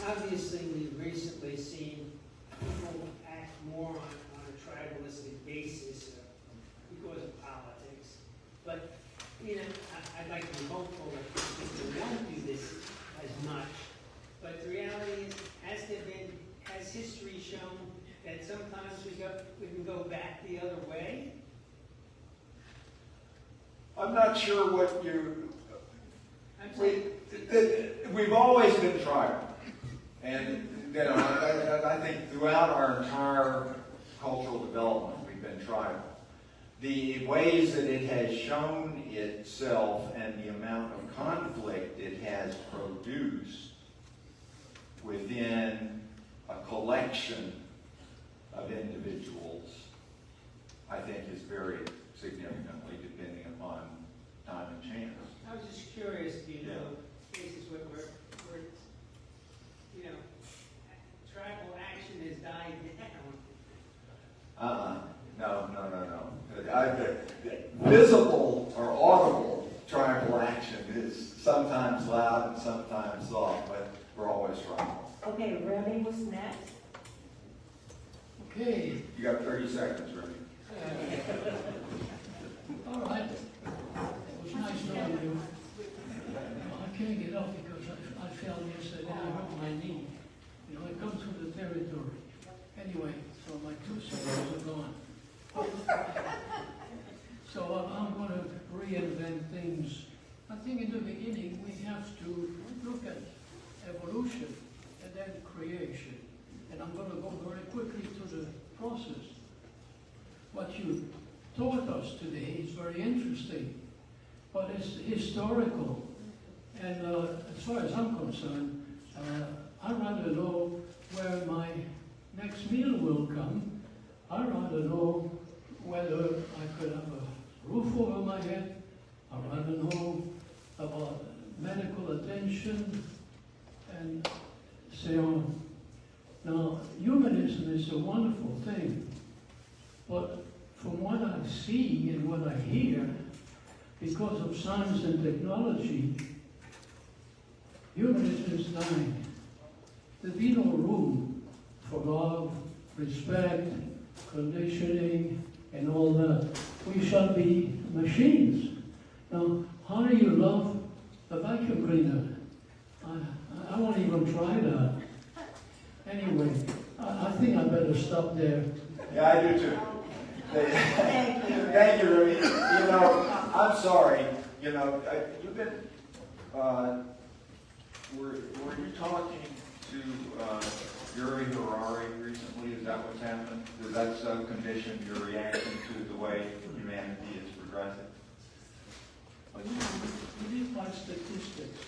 Obviously, we've recently seen people act more on a tribalistic basis because of politics. But, I'd like to be hopeful that people won't do this as much. But the reality is, has history shown that sometimes we can go back the other way? I'm not sure what you... I'm saying, We've always been tribal. And, I think throughout our entire cultural development, we've been tribal. The ways that it has shown itself and the amount of conflict it has produced within a collection of individuals I think is varied significantly depending upon time and chance. I was just curious, do you know cases where it's, you know, tribal action has died down? No. Visible or audible tribal action is sometimes loud and sometimes soft, but we're always tribal. Okay, Remy was next. Okay, You got 30 seconds, Remy. all right. It was nice knowing you. I can't get up because I fell yesterday. I hurt my knee. You know, it comes with the territory. Anyway, so my 2 seconds are gone. So I'm going to reinvent things. I think in the beginning we have to look at evolution and then creation. And I'm going to go very quickly to the process. What you taught us today is very interesting, but it's historical. And as far as I'm concerned, I'd rather know where my next meal will come. I'd rather know whether I could have a roof over my head. I'd rather know about medical attention and so on. Now, humanism is a wonderful thing, but from what I see and what I hear, because of science and technology, humanism is dying. There'll be no room for love, respect, conditioning, and all that. We shall be machines. Now, how do you love a vacuum cleaner? I won't even try that. Anyway, I think I better stop there. Yeah, I do too. Thank you, Rudy. You know, I'm sorry. You know, you've been, were you talking to Yuri Harari recently? Is that what's happened? Does that condition your reaction to the way humanity is progressing? But you know, we live by statistics,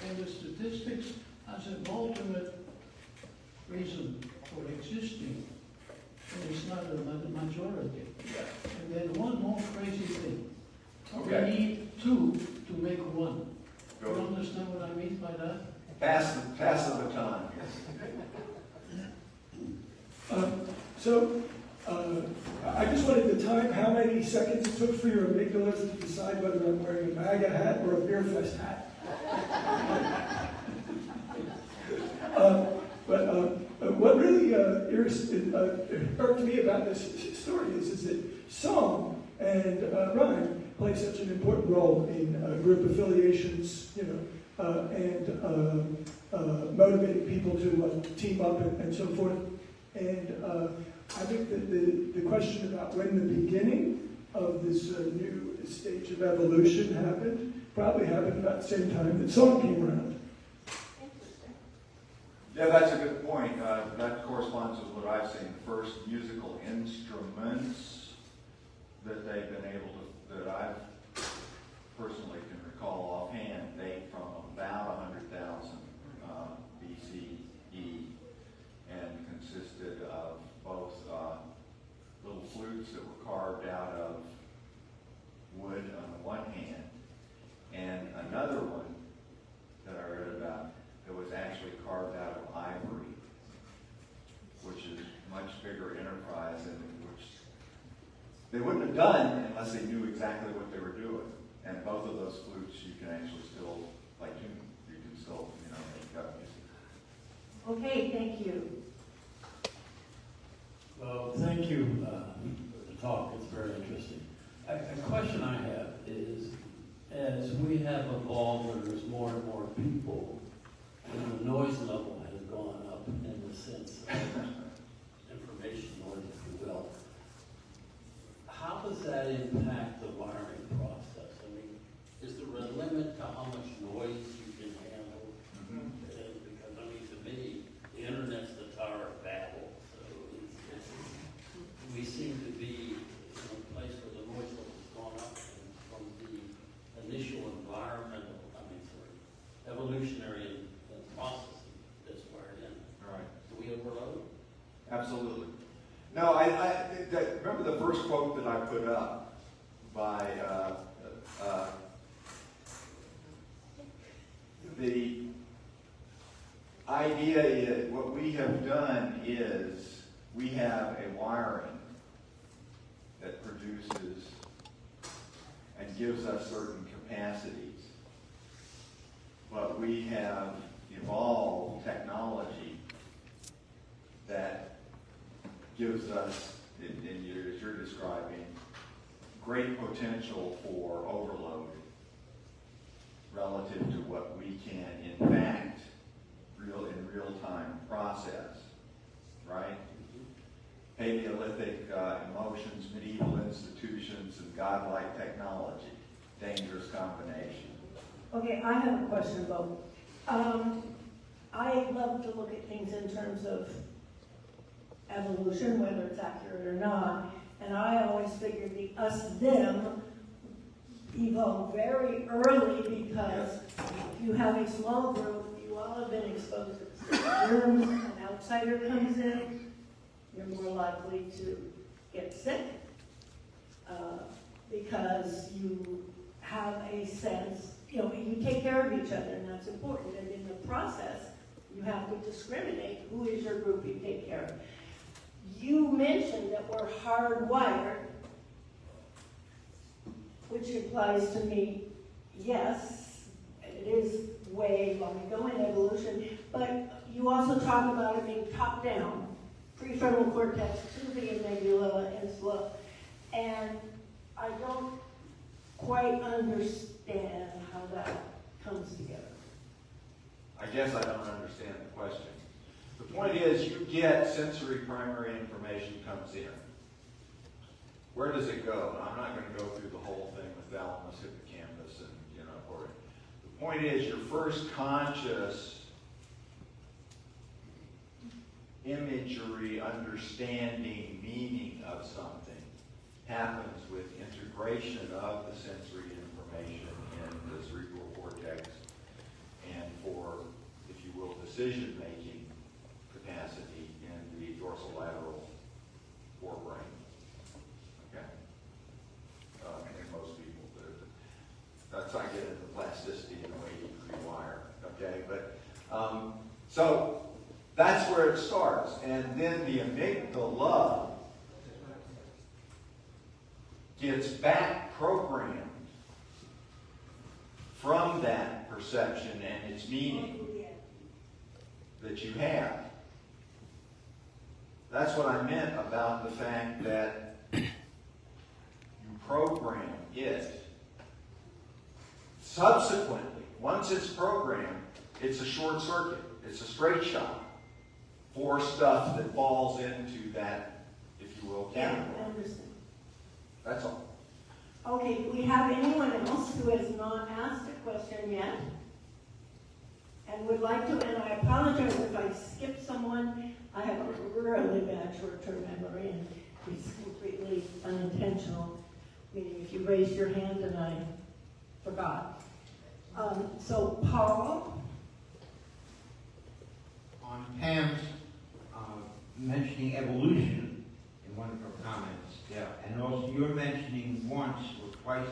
and the statistics has an ultimate reason for existing, and it's not a majority. And then one more crazy thing. Okay. We need 2 to make 1. Go. You understand what I mean by that? Pass the baton. I just wanted to time how many seconds it took for your amygdalas to decide whether I'm wearing a MAGA hat or a Beer Fest hat. What really irked me about this story is that song and rhyme play such an important role in group affiliations, you know, and motivating people to team up and so forth. And I think that the question about when the beginning of this new stage of evolution happened probably happened about the same time that song came around. Yeah, that's a good point. That corresponds with what I've seen. The first musical instruments that they've been able to, that I've personally can recall offhand, date from about 100,000 BCE and consisted of both little flutes that were carved out of wood on the one hand, and another one that I read about that was actually carved out of ivory, which is much bigger enterprise than which they wouldn't have done unless they knew exactly what they were doing. And both of those flutes you can actually still, like you can still, you know, make up music. Okay, thank you. Well, thank you for the talk. It's very interesting. A question I have is, as we have evolved and there's more and more people, and the noise level has gone up in the sense of information noise, if you will, how does that impact the wiring process? I mean, is there a limit to how much noise you can handle? Because, I mean, to me, the internet's the Tower of Babel, so we seem to be in a place where the noise level's gone up from the initial environmental, evolutionary process that's wired in. All right. Do we overload? Absolutely. No, remember the first quote that I put up by the idea is, what we have done is we have a wiring that produces and gives us certain capacities. But we have evolved technology that gives us, as you're describing, great potential for overload relative to what we can, in fact, in real time process, right? Paleolithic emotions, medieval institutions, and godlike technology. Dangerous combination. Okay, I have a question, Bo. I love to look at things in terms of evolution, whether it's accurate or not, and I always figured the us-them evolved very early because if you have a small group, you all have been exposed to germs, an outsider comes in, you're more likely to get sick because you have a sense, you take care of each other, and that's important. And in the process, you have to discriminate who is your group you take care of. You mentioned that we're hardwired, which implies to me, yes, it is way long ago in evolution, but you also talk about it being top-down, prefrontal cortex to the amygdala and slow. And I don't quite understand how that comes together. I guess I don't understand the question. The point is, you get sensory primary information comes in. Where does it go? And I'm not going to go through the whole thing with thalamus, hippocampus, and or the point is, your first conscious imagery, understanding, meaning of something happens with integration of the sensory information in the cerebral cortex and for, if you will, decision-making capacity in the dorsolateral forebrain. Okay? And most people, that's not getting into plasticity in the way you rewire. Okay? But, so, that's where it starts. And then the amygdala gets back programmed from that perception and its meaning that you have. That's what I meant about the fact that you program it. Subsequently, once it's programmed, it's a short circuit. It's a straight shot for stuff that falls into that, if you will, category. I understand. That's all. Okay, do we have anyone else who has not asked a question yet? And would like to, and I apologize if I skip someone. I have a really bad short-term memory, and it's completely unintentional. Meaning if you raised your hand and I forgot. So, Paul? On Pam's mentioning evolution in one of her comments, and also you're mentioning once or twice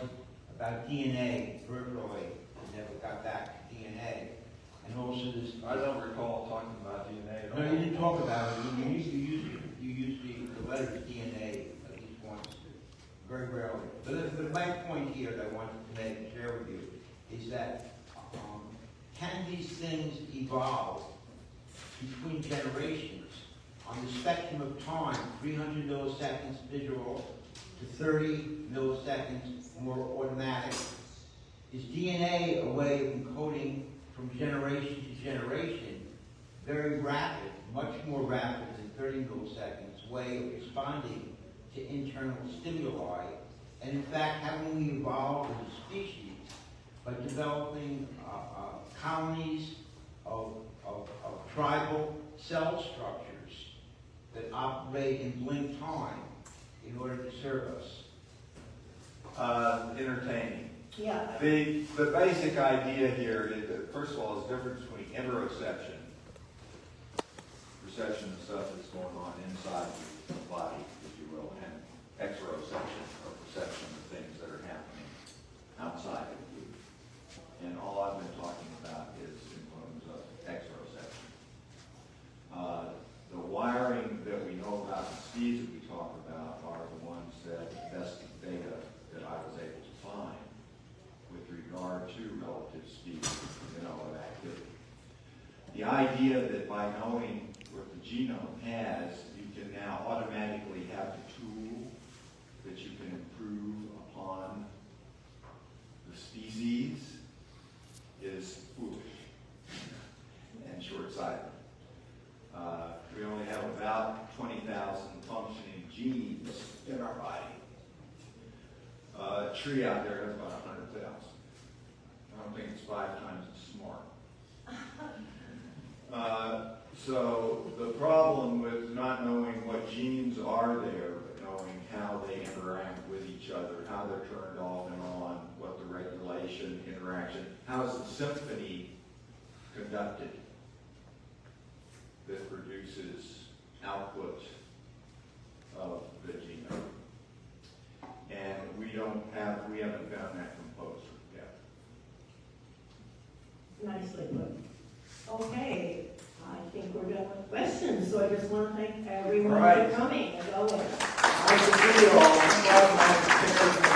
about DNA, peripherally, never got back to DNA, and also this. I don't recall talking about DNA at all. No, you didn't talk about it. You used the letters DNA at least once, very rarely. But my point here that I wanted to make and share with you is that can these things evolve between generations on the spectrum of time, 300 milliseconds visual to 30 milliseconds more automatic? Is DNA a way of encoding from generation to generation, very rapid, much more rapid than 30 milliseconds, way of responding to internal stimuli? And in fact, haven't we evolved as a species by developing colonies of tribal cell structures that operate in blink time in order to serve us? Entertaining. Yeah. The basic idea here is that, first of all, is the difference between interoception, perception of stuff that's going on inside the body, The idea that by knowing what the genome has, you can now automatically have the tool that you can improve upon the species is foolish and short-sighted. We only have about 20,000 functioning genes in our body. A tree out there has about 100,000. I don't think it's 5 times as smart. So the problem with not knowing what genes are there, but knowing how they interact with each other, how they're turned off and on, what the regulation, interaction, how is the symphony conducted that produces output of the genome. And we haven't found that composer yet. Nicely put. Okay, I think we're done with questions, so I just want to thank everyone Right. for coming, as always. Nice to see you all. I'm glad my